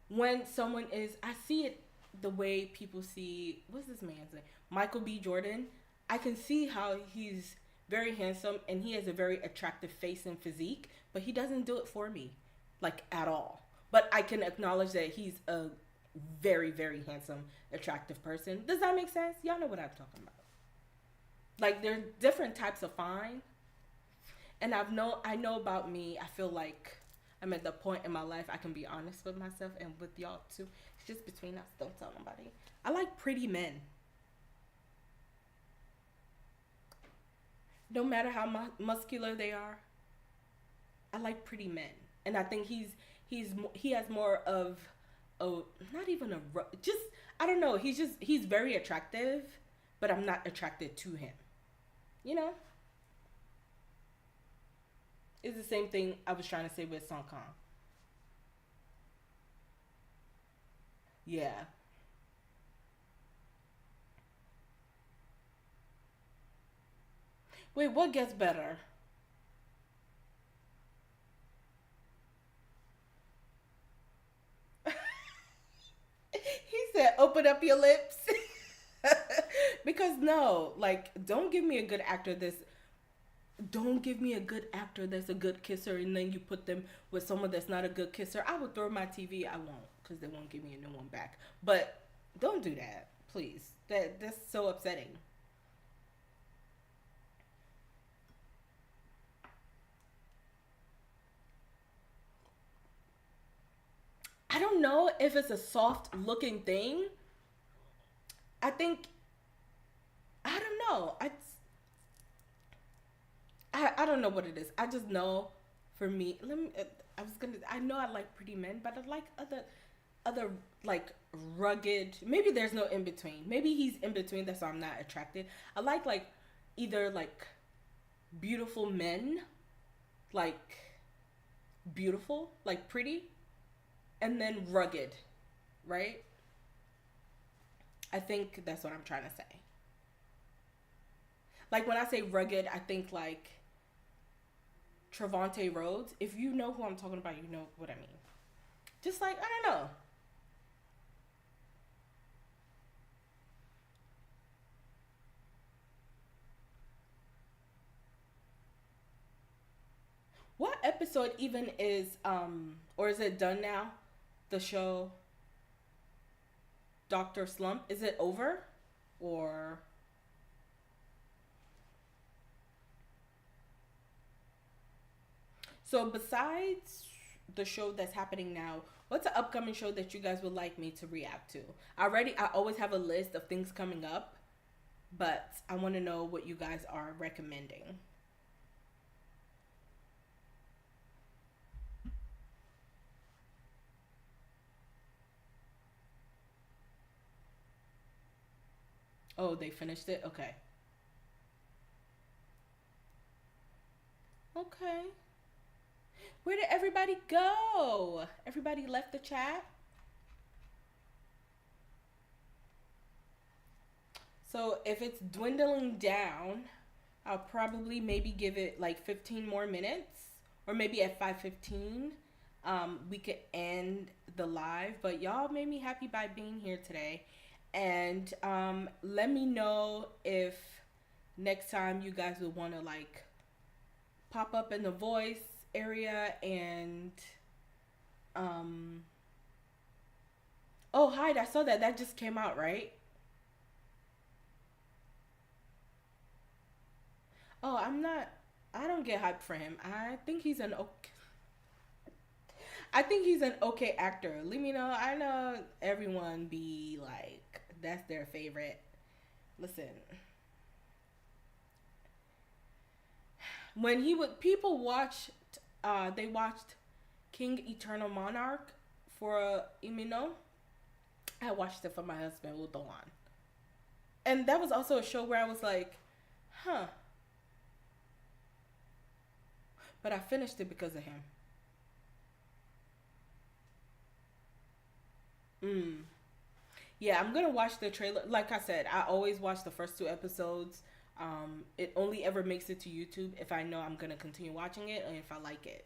when someone is, I see it the way people see, what's this man's name? Michael B. Jordan. I can see how he's very handsome and he has a very attractive face and physique, but he doesn't do it for me, like, at all. But I can acknowledge that he's a very, very handsome, attractive person. Does that make sense? Y'all know what I'm talking about. Like, there's different types of fine. And I know about me, I feel like I'm at the point in my life I can be honest with myself and with y'all too. It's just between us. Don't tell nobody. I like pretty men. No matter how muscular they are, I like pretty men. And I think he has more of not even just, I don't know. He's very attractive, but I'm not attracted to him. You know, it's the same thing I was trying to say with Song Kang. Yeah. Wait, what gets better? He said, "Open up your lips." Because no, like, don't give me a good actor that's a good kisser, and then you put them with someone that's not a good kisser. I would throw my TV. I won't, because they won't give me a new one back. But don't do that, please. That's so upsetting. I don't know if it's a soft looking thing. I think I don't know. I don't know what it is. I just know for me. Let me. I was gonna. I know I like pretty men, but I like other like rugged. Maybe there's no in between. Maybe he's in between. That's why I'm not attracted. I like either like beautiful men, like beautiful, like pretty, and then rugged, right? I think that's what I'm trying to say. Like when I say rugged, I think like Trevante Rhodes. If you know who I'm talking about, you know what I mean. Just like I don't know. What episode even is or is it done now? The show Doctor Slump, is it over? Or so besides the show that's happening now, what's an upcoming show that you guys would like me to react to? I always have a list of things coming up, but I want to know what you guys are recommending. Oh, they finished it? Okay. Okay. Where did everybody go? Everybody left the chat? So if it's dwindling down, I'll probably maybe give it like 15 more minutes, or maybe at 5:15, we could end the live. But y'all made me happy by being here today, and let me know if next time you guys would want to like pop up in the voice area and um. Oh, hi! I saw that just came out, right? Oh, I'm not. I don't get hyped for him. I think he's an okay actor. Let me know. I know everyone be like that's their favorite. Listen, when he would people watched they watched King Eternal Monarch for Imino. I watched it for my husband Udon. And that was also a show where I was like, huh. But I finished it because of him. Mm. Yeah, I'm gonna watch the trailer. Like I said, I always watch the first two episodes. It only ever makes it to YouTube if I know I'm gonna continue watching it and if I like it,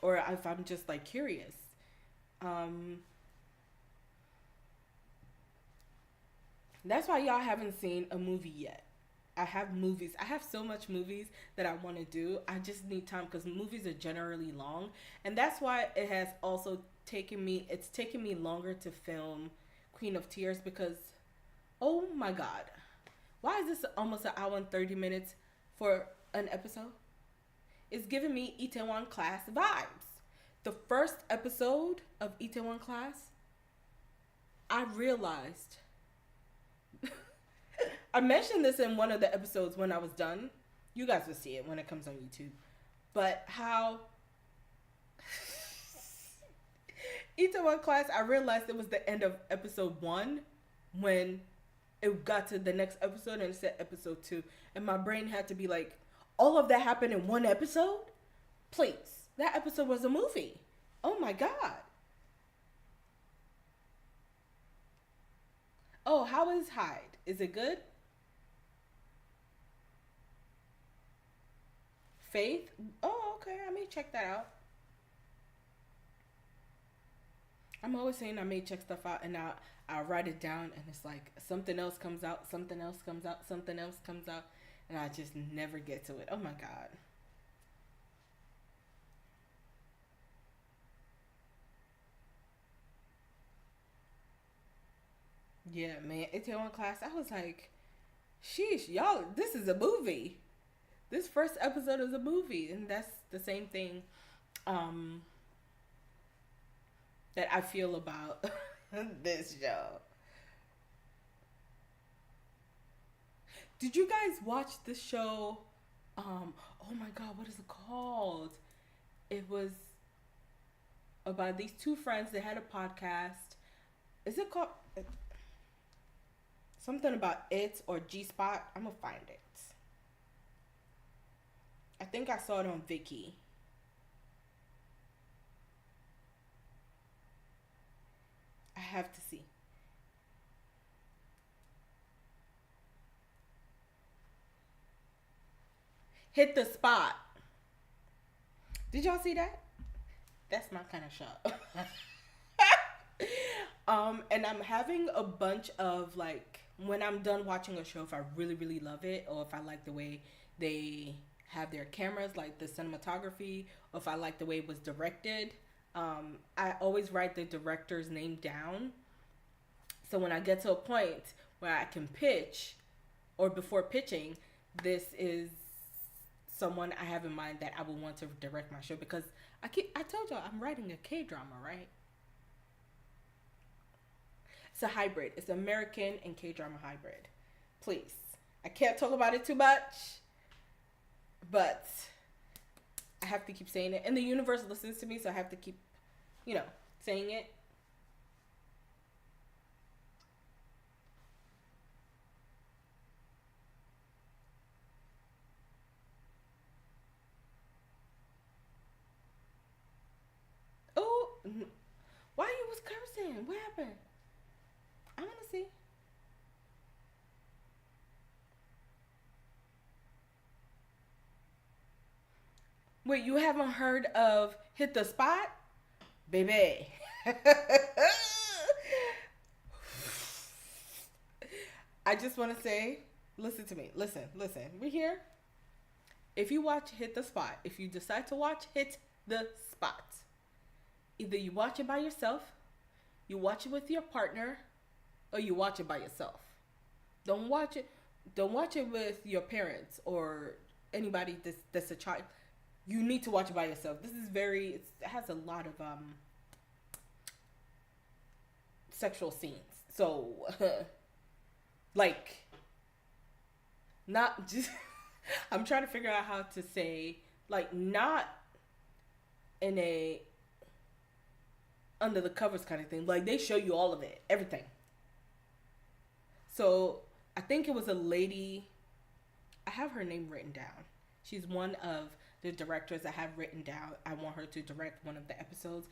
or if I'm just like curious. Um, that's why y'all haven't seen a movie yet. I have movies. I have so much movies that I want to do. I just need time because movies are generally long, and that's why it has also taken me. It's taken me longer to film Queen of Tears because, oh my God, why is this almost an hour and 30 minutes for an episode? It's giving me Itaewon Class vibes. The first episode of Itaewon Class, I realized I mentioned this in one of the episodes when I was done. You guys will see it when it comes on YouTube. But how Itaewon Class, I realized it was the end of episode one when it got to the next episode and it said episode 2, and my brain had to be like, all of that happened in one episode? Please, that episode was a movie. Oh my god. Oh, how is Hyde? Is it good? Faith? Oh, okay. I may check that out. I'm always saying I may check stuff out, and I'll write it down, and it's like something else comes out, something else comes out, something else comes out, and I just never get to it. Oh my god. Yeah, man. Itaewon Class. I was like, sheesh, y'all. This is a movie. This first episode is a movie, and that's the same thing um, that I feel about this show. Did you guys watch this show? Oh my god, what is it called? It was about these two friends. They had a podcast. Is it called something about it or G Spot? I'm gonna find it. I think I saw it on Viki. I have to see. Hit the Spot. Did y'all see that? That's my kind of show. And I'm having a bunch of like when I'm done watching a show, if I really really love it, or if I like the way they have their cameras, like the cinematography, or if I like the way it was directed, I always write the director's name down. So when I get to a point where I can pitch, or before pitching, this is someone I have in mind that I would want to direct my show, because I told y'all I'm writing a K drama, right? It's a hybrid. It's American and K drama hybrid. Please, I can't talk about it too much, but I have to keep saying it, and the universe listens to me, so I have to keep, saying it. Oh, why you was cursing? What happened? I want to see. Wait, you haven't heard of Hit the Spot? Baby. I just want to say, listen to me. Listen. We here. If you watch Hit the Spot, if you decide to watch Hit the Spot, either you watch it by yourself, you watch it with your partner, or you watch it by yourself. Don't watch it. Don't watch it with your parents or anybody that's a child. You need to watch it by yourself. This is it has a lot of sexual scenes. So, like, not just. I'm trying to figure out how to say, like, not in a under the covers kind of thing. Like, they show you all of it, everything. So I think it was a lady. I have her name written down. She's one of the directors I have written down. I want her to direct one of the episodes,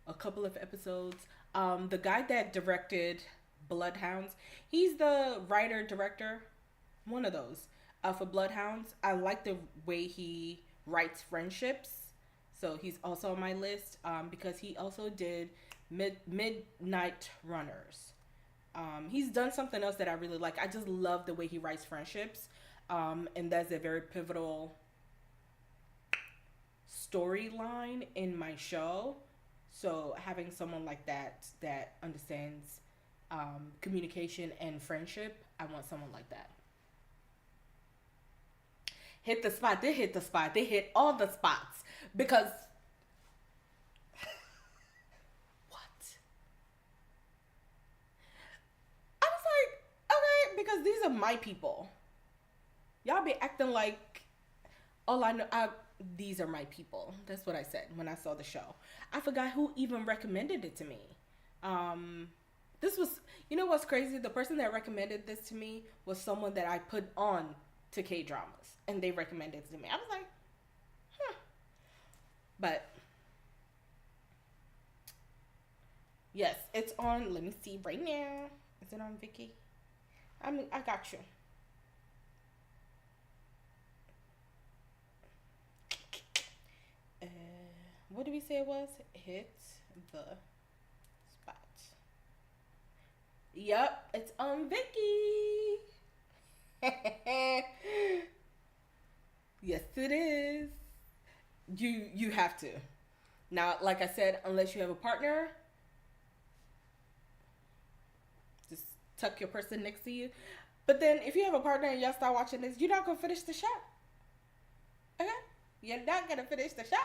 a couple of episodes. The guy that directed Bloodhounds, he's the writer director, one of those for Bloodhounds. I like the way he writes friendships, so he's also on my list because he also did Midnight Runners. He's done something else that I really like. I just love the way he writes friendships, and that's a very pivotal storyline in my show. So having someone like that understands communication and friendship, I want someone like that. Hit the spot. They hit the spot. They hit all the spots because what? I was like, okay, because these are my people. Y'all be acting like all I know. These are my people. That's what I said when I saw the show. I forgot who even recommended it to me. This was, you know what's crazy? The person that recommended this to me was someone that I put on to K dramas, and they recommended it to me. I was like, huh. But yes, it's on. Let me see right now. Is it on Vicky? I got you. Uh, what did we say it was? Hit the spot. Yep, it's on Vicky. Yes, it is. You have to. Now, like I said, unless you have a partner, just tuck your person next to you. But then, if you have a partner and y'all start watching this, you're not gonna finish the show. Okay, you're not gonna finish the show.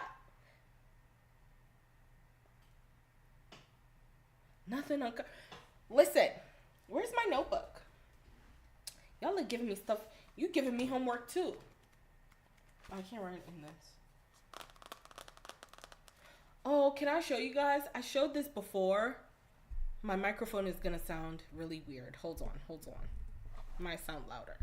Nothing Listen, where's my notebook? Y'all are giving me stuff. You giving me homework too. I can't write in this. Oh, can I show you guys? I showed this before. My microphone is gonna sound really weird. Hold on. Might sound louder.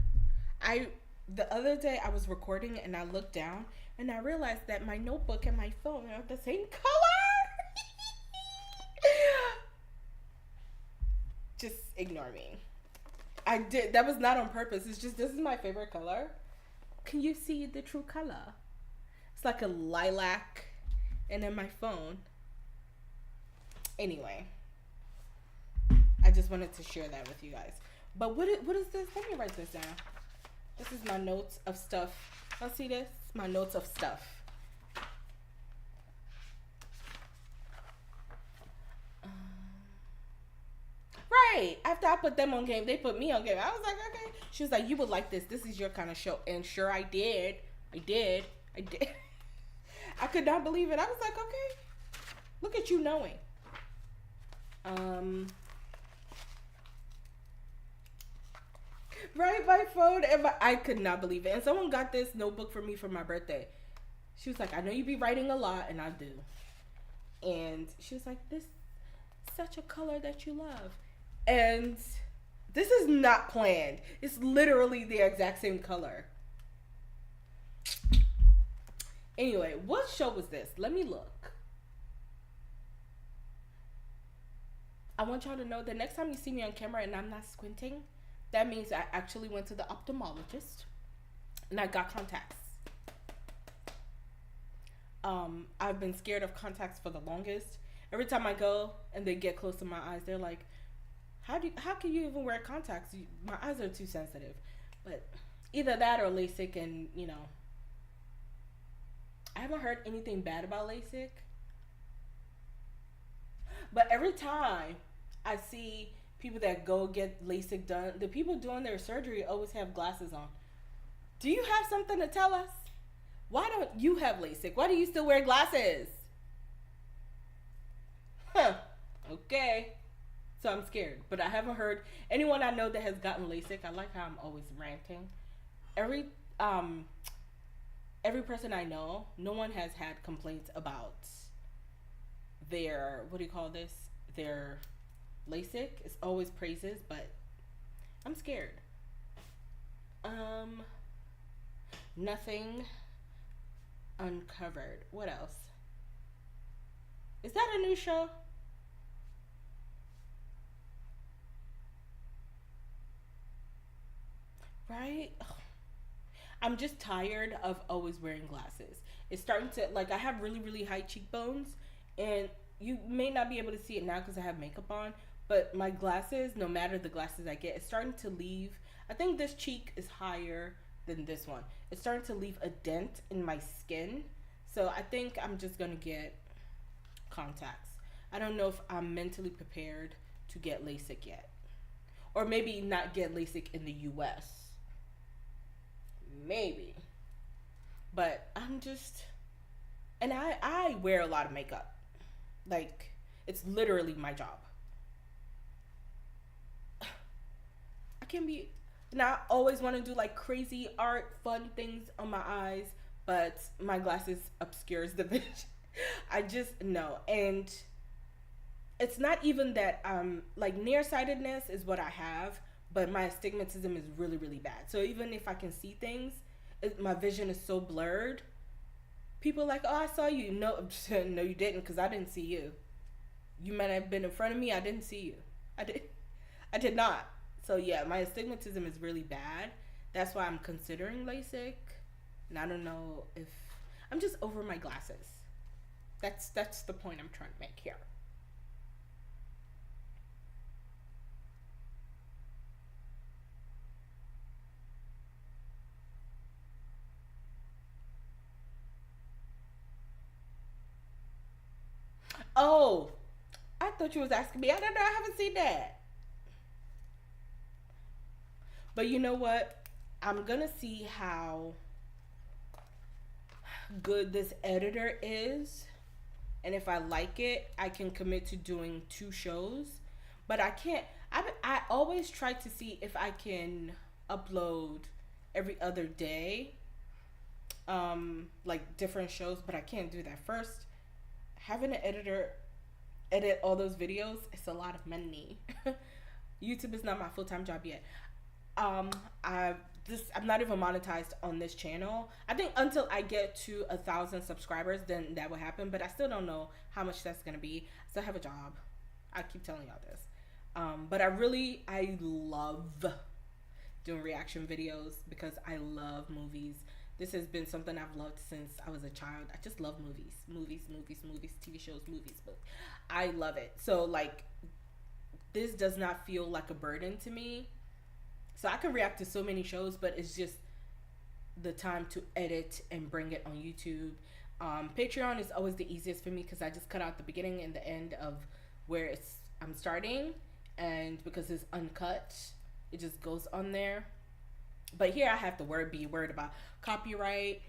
The other day I was recording and I looked down and I realized that my notebook and my phone are the same color. Just ignore me. That was not on purpose. It's just, this is my favorite color. Can you see the true color? It's like a lilac. And then my phone. Anyway. I just wanted to share that with you guys. But what is this? Let me write this down. This is my notes of stuff. Y'all see this? My notes of stuff. Right. After I put them on game, they put me on game. I was like, okay. She was like, you would like this. This is your kind of show. And sure I did. I did. I could not believe it. I was like, okay. Look at you knowing. Right, my phone. I could not believe it. And someone got this notebook for me for my birthday. She was like, I know you be writing a lot. And I do. And she was like, this is such a color that you love. And this is not planned. It's literally the exact same color. Anyway, what show was this? Let me look. I want y'all to know that next time you see me on camera and I'm not squinting, that means I actually went to the ophthalmologist and I got contacts. I've been scared of contacts for the longest. Every time I go and they get close to my eyes, they're like, how can you even wear contacts? My eyes are too sensitive. But either that or LASIK, and you know, I haven't heard anything bad about LASIK. But every time I see people that go get LASIK done, the people doing their surgery always have glasses on. Do you have something to tell us? Why don't you have LASIK? Why do you still wear glasses? Huh. Okay. So I'm scared. But I haven't heard anyone I know that has gotten LASIK. I like how I'm always ranting. Every person I know, no one has had complaints about their, what do you call this? Their LASIK. It's always praises, but I'm scared. Nothing uncovered. What else? Is that a new show? Right? Ugh. I'm just tired of always wearing glasses. It's starting to, like, I have really, really high cheekbones, and you may not be able to see it now because I have makeup on, but my glasses, no matter the glasses I get, it's starting to leave. I think this cheek is higher than this one. It's starting to leave a dent in my skin. So I think I'm just going to get contacts. I don't know if I'm mentally prepared to get LASIK yet. Or maybe not get LASIK in the US. Maybe. But I'm just... And I wear a lot of makeup. Like, it's literally my job. I can be... And I always want to do like crazy art, fun things on my eyes, but my glasses obscures the vision. I just no. And it's not even that like nearsightedness is what I have, but my astigmatism is really really bad. So even if I can see things, my vision is so blurred. People are like, oh, I saw you. No, no, you didn't, because I didn't see you. You might have been in front of me. I didn't see you. I did. I did not. So yeah, my astigmatism is really bad. That's why I'm considering LASIK. And I don't know if I'm just over my glasses. That's the point I'm trying to make here. Oh, I thought you was asking me. I don't know. I haven't seen that. But you know what? I'm gonna see how good this editor is, and if I like it, I can commit to doing 2 shows. But I can't. I always try to see if I can upload every other day, like different shows, but I can't do that. First, having an editor edit all those videos, it's a lot of money. YouTube is not my full-time job yet. I I'm not even monetized on this channel. I think until I get to 1,000 subscribers, then that will happen. But I still don't know how much that's gonna be. I still have a job. I keep telling y'all this. But I love doing reaction videos because I love movies. This has been something I've loved since I was a child. I just love movies, TV shows, movies. But I love it. So like, this does not feel like a burden to me. So I can react to so many shows, but it's just the time to edit and bring it on YouTube. Patreon is always the easiest for me because I just cut out the beginning and the end of where I'm starting, and because it's uncut, it just goes on there. But here I have to be worried about copyright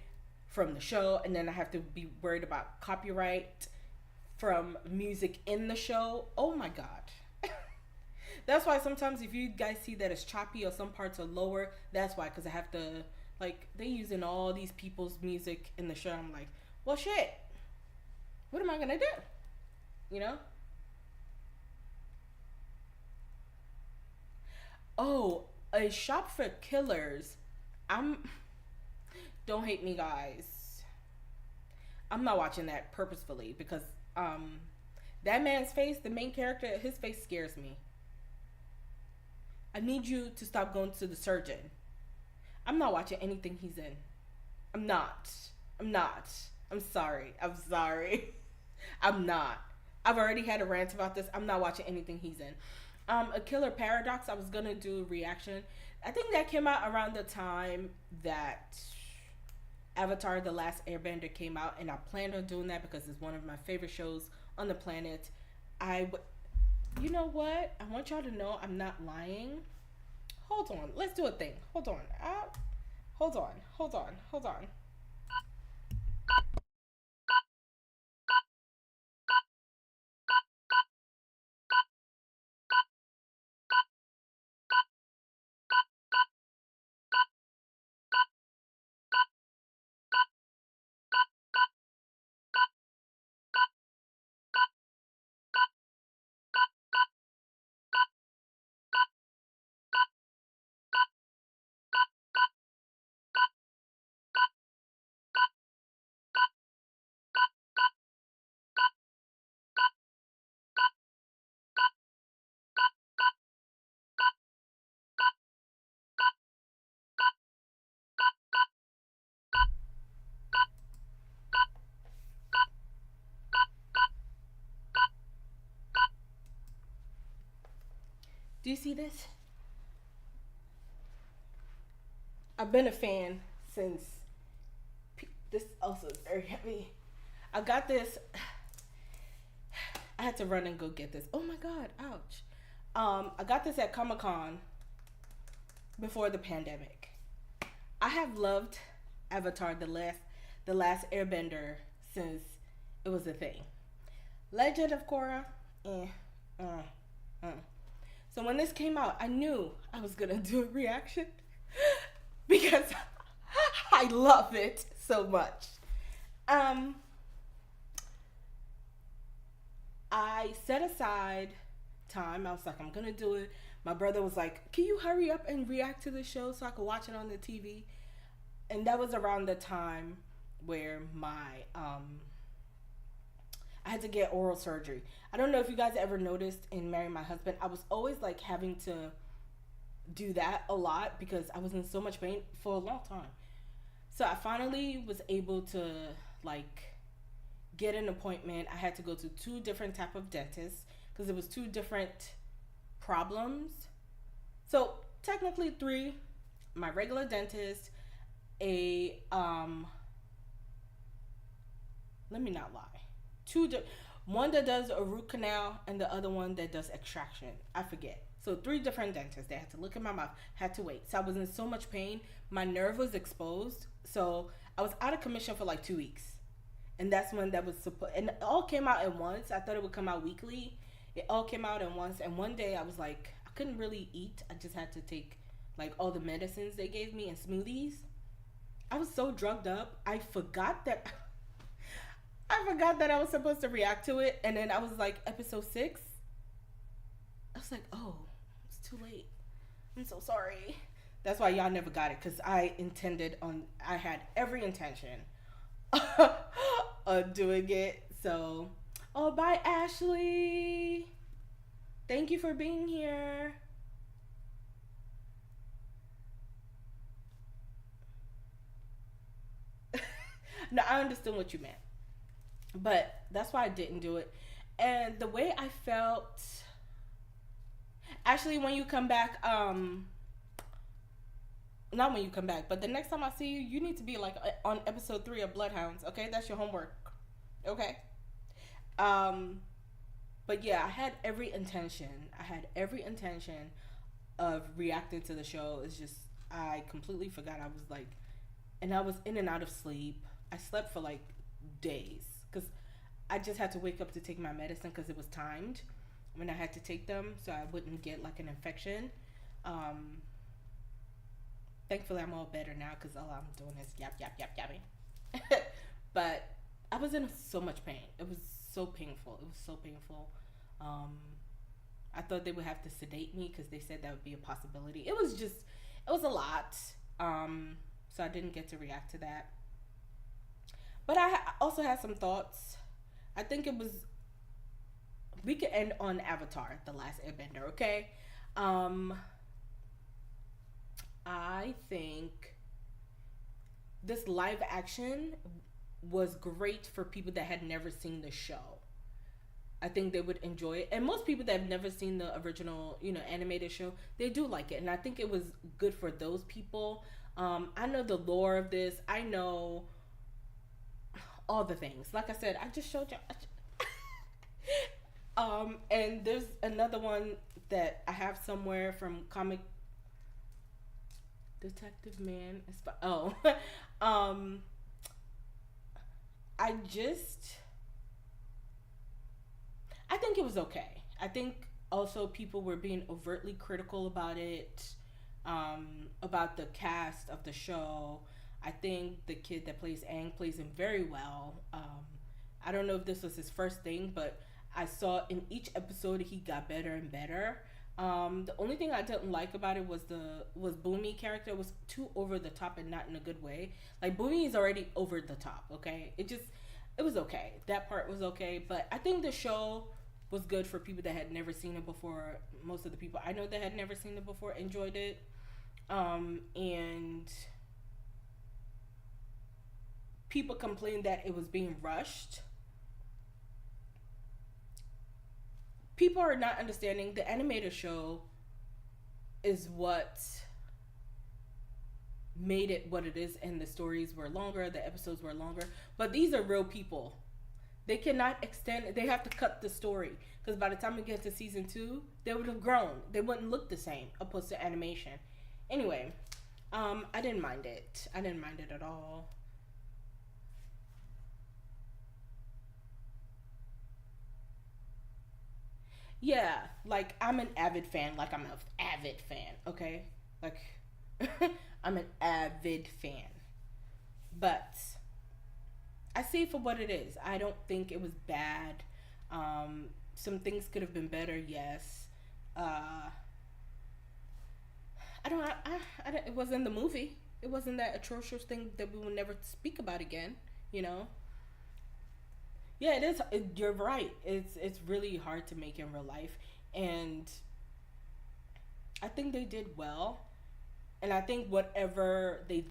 from the show, and then I have to be worried about copyright from music in the show. Oh my god. That's why sometimes if you guys see that it's choppy or some parts are lower, that's why, because I have to, like, they using all these people's music in the show. I'm like, well, shit, what am I gonna do? You know? Oh, a Shop for Killers. Don't hate me, guys. I'm not watching that purposefully because that man's face, the main character, his face scares me. I need you to stop going to the surgeon. I'm not watching anything he's in. I'm not. I'm sorry. I'm not. I've already had a rant about this. I'm not watching anything he's in. A Killer Paradox, I was gonna do a reaction. I think that came out around the time that Avatar The Last Airbender came out, and I planned on doing that because it's one of my favorite shows on the planet. You know what? I want y'all to know I'm not lying. Hold on. Let's do a thing. Hold on. Hold on. Do you see this? I've been a fan since. This also is very heavy. I got this. I had to run and go get this. Oh my god! Ouch. I got this at Comic-Con before the pandemic. I have loved Avatar: The Last Airbender since it was a thing. Legend of Korra. So when this came out, I knew I was gonna do a reaction because I love it so much. I I set aside time. I was like, I'm gonna do it. My brother was like, can you hurry up and react to the show so I could watch it on the TV? And that was around the time where my I had to get oral surgery. I don't know if you guys ever noticed in Marrying My Husband, I was always like having to do that a lot because I was in so much pain for a long time. So I finally was able to like get an appointment. I had to go to two different type of dentists because it was two different problems. So technically three: my regular dentist, a let me not lie, one that does a root canal and the other one that does extraction. I forget. So three different dentists. They had to look at my mouth, had to wait. So I was in so much pain. My nerve was exposed. So I was out of commission for like 2 weeks. And that's when that was supposed, and it all came out at once. I thought it would come out weekly. It all came out at once. And one day I was like, I couldn't really eat. I just had to take like all the medicines they gave me and smoothies. I was so drugged up. I forgot that I was supposed to react to it. And then I was like, episode 6. I was like, oh, it's too late. I'm so sorry. That's why y'all never got it, because I had every intention of doing it. So, oh, bye, Ashley. Thank you for being here. No, I understand what you meant. But that's why I didn't do it. And the way I felt, actually, when you come back, not when you come back, but the next time I see you, you need to be like on episode 3 of Bloodhounds. Okay, that's your homework. Okay. But yeah, I had every intention of reacting to the show. It's just I completely forgot. I was like, and I was in and out of sleep. I slept for like days because I just had to wake up to take my medicine because it was timed when I had to take them, so I wouldn't get like an infection. Thankfully, I'm all better now because all I'm doing is yapping. But I was in so much pain. It was so painful. I thought they would have to sedate me because they said that would be a possibility. It was a lot. So I didn't get to react to that. But I also had some thoughts. I think we could end on Avatar, The Last Airbender, okay? I think this live action was great for people that had never seen the show. I think they would enjoy it. And most people that have never seen the original, animated show, they do like it. And I think it was good for those people. I know the lore of this. I know all the things. Like I said, I just showed you. And there's another one that I have somewhere from Comic Detective Man. I think it was okay. I think also people were being overtly critical about it, about the cast of the show. I think the kid that plays Aang plays him very well. I don't know if this was his first thing, but I saw in each episode he got better and better. The only thing I didn't like about it was Boomy character was too over the top and not in a good way. Like Boomy is already over the top, okay? It was okay. That part was okay, but I think the show was good for people that had never seen it before. Most of the people I know that had never seen it before enjoyed it. And people complained that it was being rushed. People are not understanding the animated show is what made it what it is, and the stories were longer, the episodes were longer, but these are real people. They cannot extend, they have to cut the story, because by the time we get to season 2, they would have grown. They wouldn't look the same opposed to animation. Anyway, I didn't mind it. I didn't mind it at all. Yeah, like I'm an avid fan. Like I'm an avid fan, okay? Like I'm an avid fan. But I see it for what it is. I don't think it was bad. some things could have been better. Yes. I don't. It wasn't the movie. It wasn't that atrocious thing that we will never speak about again. You know. Yeah, it is. You're right. It's really hard to make in real life, and I think they did well. And I think whatever they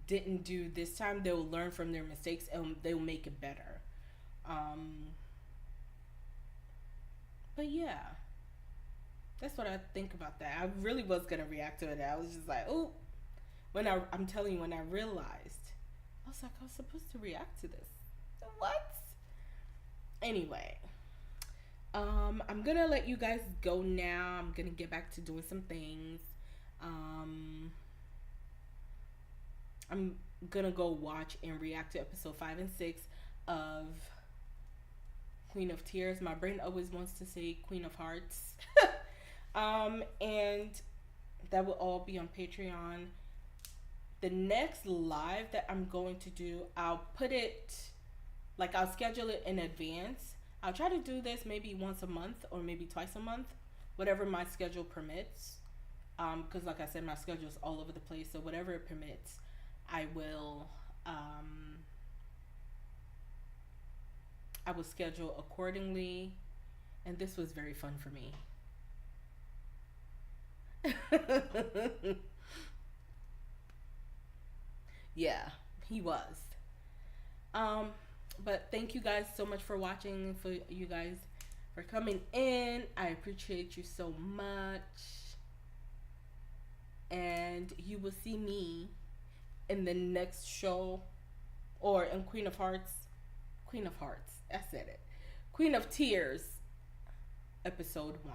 didn't do this time, they'll learn from their mistakes and they'll make it better. Um, but yeah, that's what I think about that. I really was gonna react to it. I was just like, oh, I'm telling you, when I realized, I was like, I was supposed to react to this. What? Anyway, I'm gonna let you guys go now. I'm gonna get back to doing some things. Um, I'm gonna go watch and react to episode 5 and 6 of Queen of Tears. My brain always wants to say Queen of Hearts. And that will all be on Patreon. The next live that I'm going to do, I'll schedule it in advance. I'll try to do this maybe once a month or maybe twice a month, whatever my schedule permits. Because like I said, my schedule is all over the place. So whatever it permits, I will schedule accordingly. And this was very fun for me. Yeah, he was. But thank you guys so much for watching, for you guys for coming in. I appreciate you so much. And you will see me in the next show, or in Queen of Hearts. I said it. Queen of Tears, episode 1.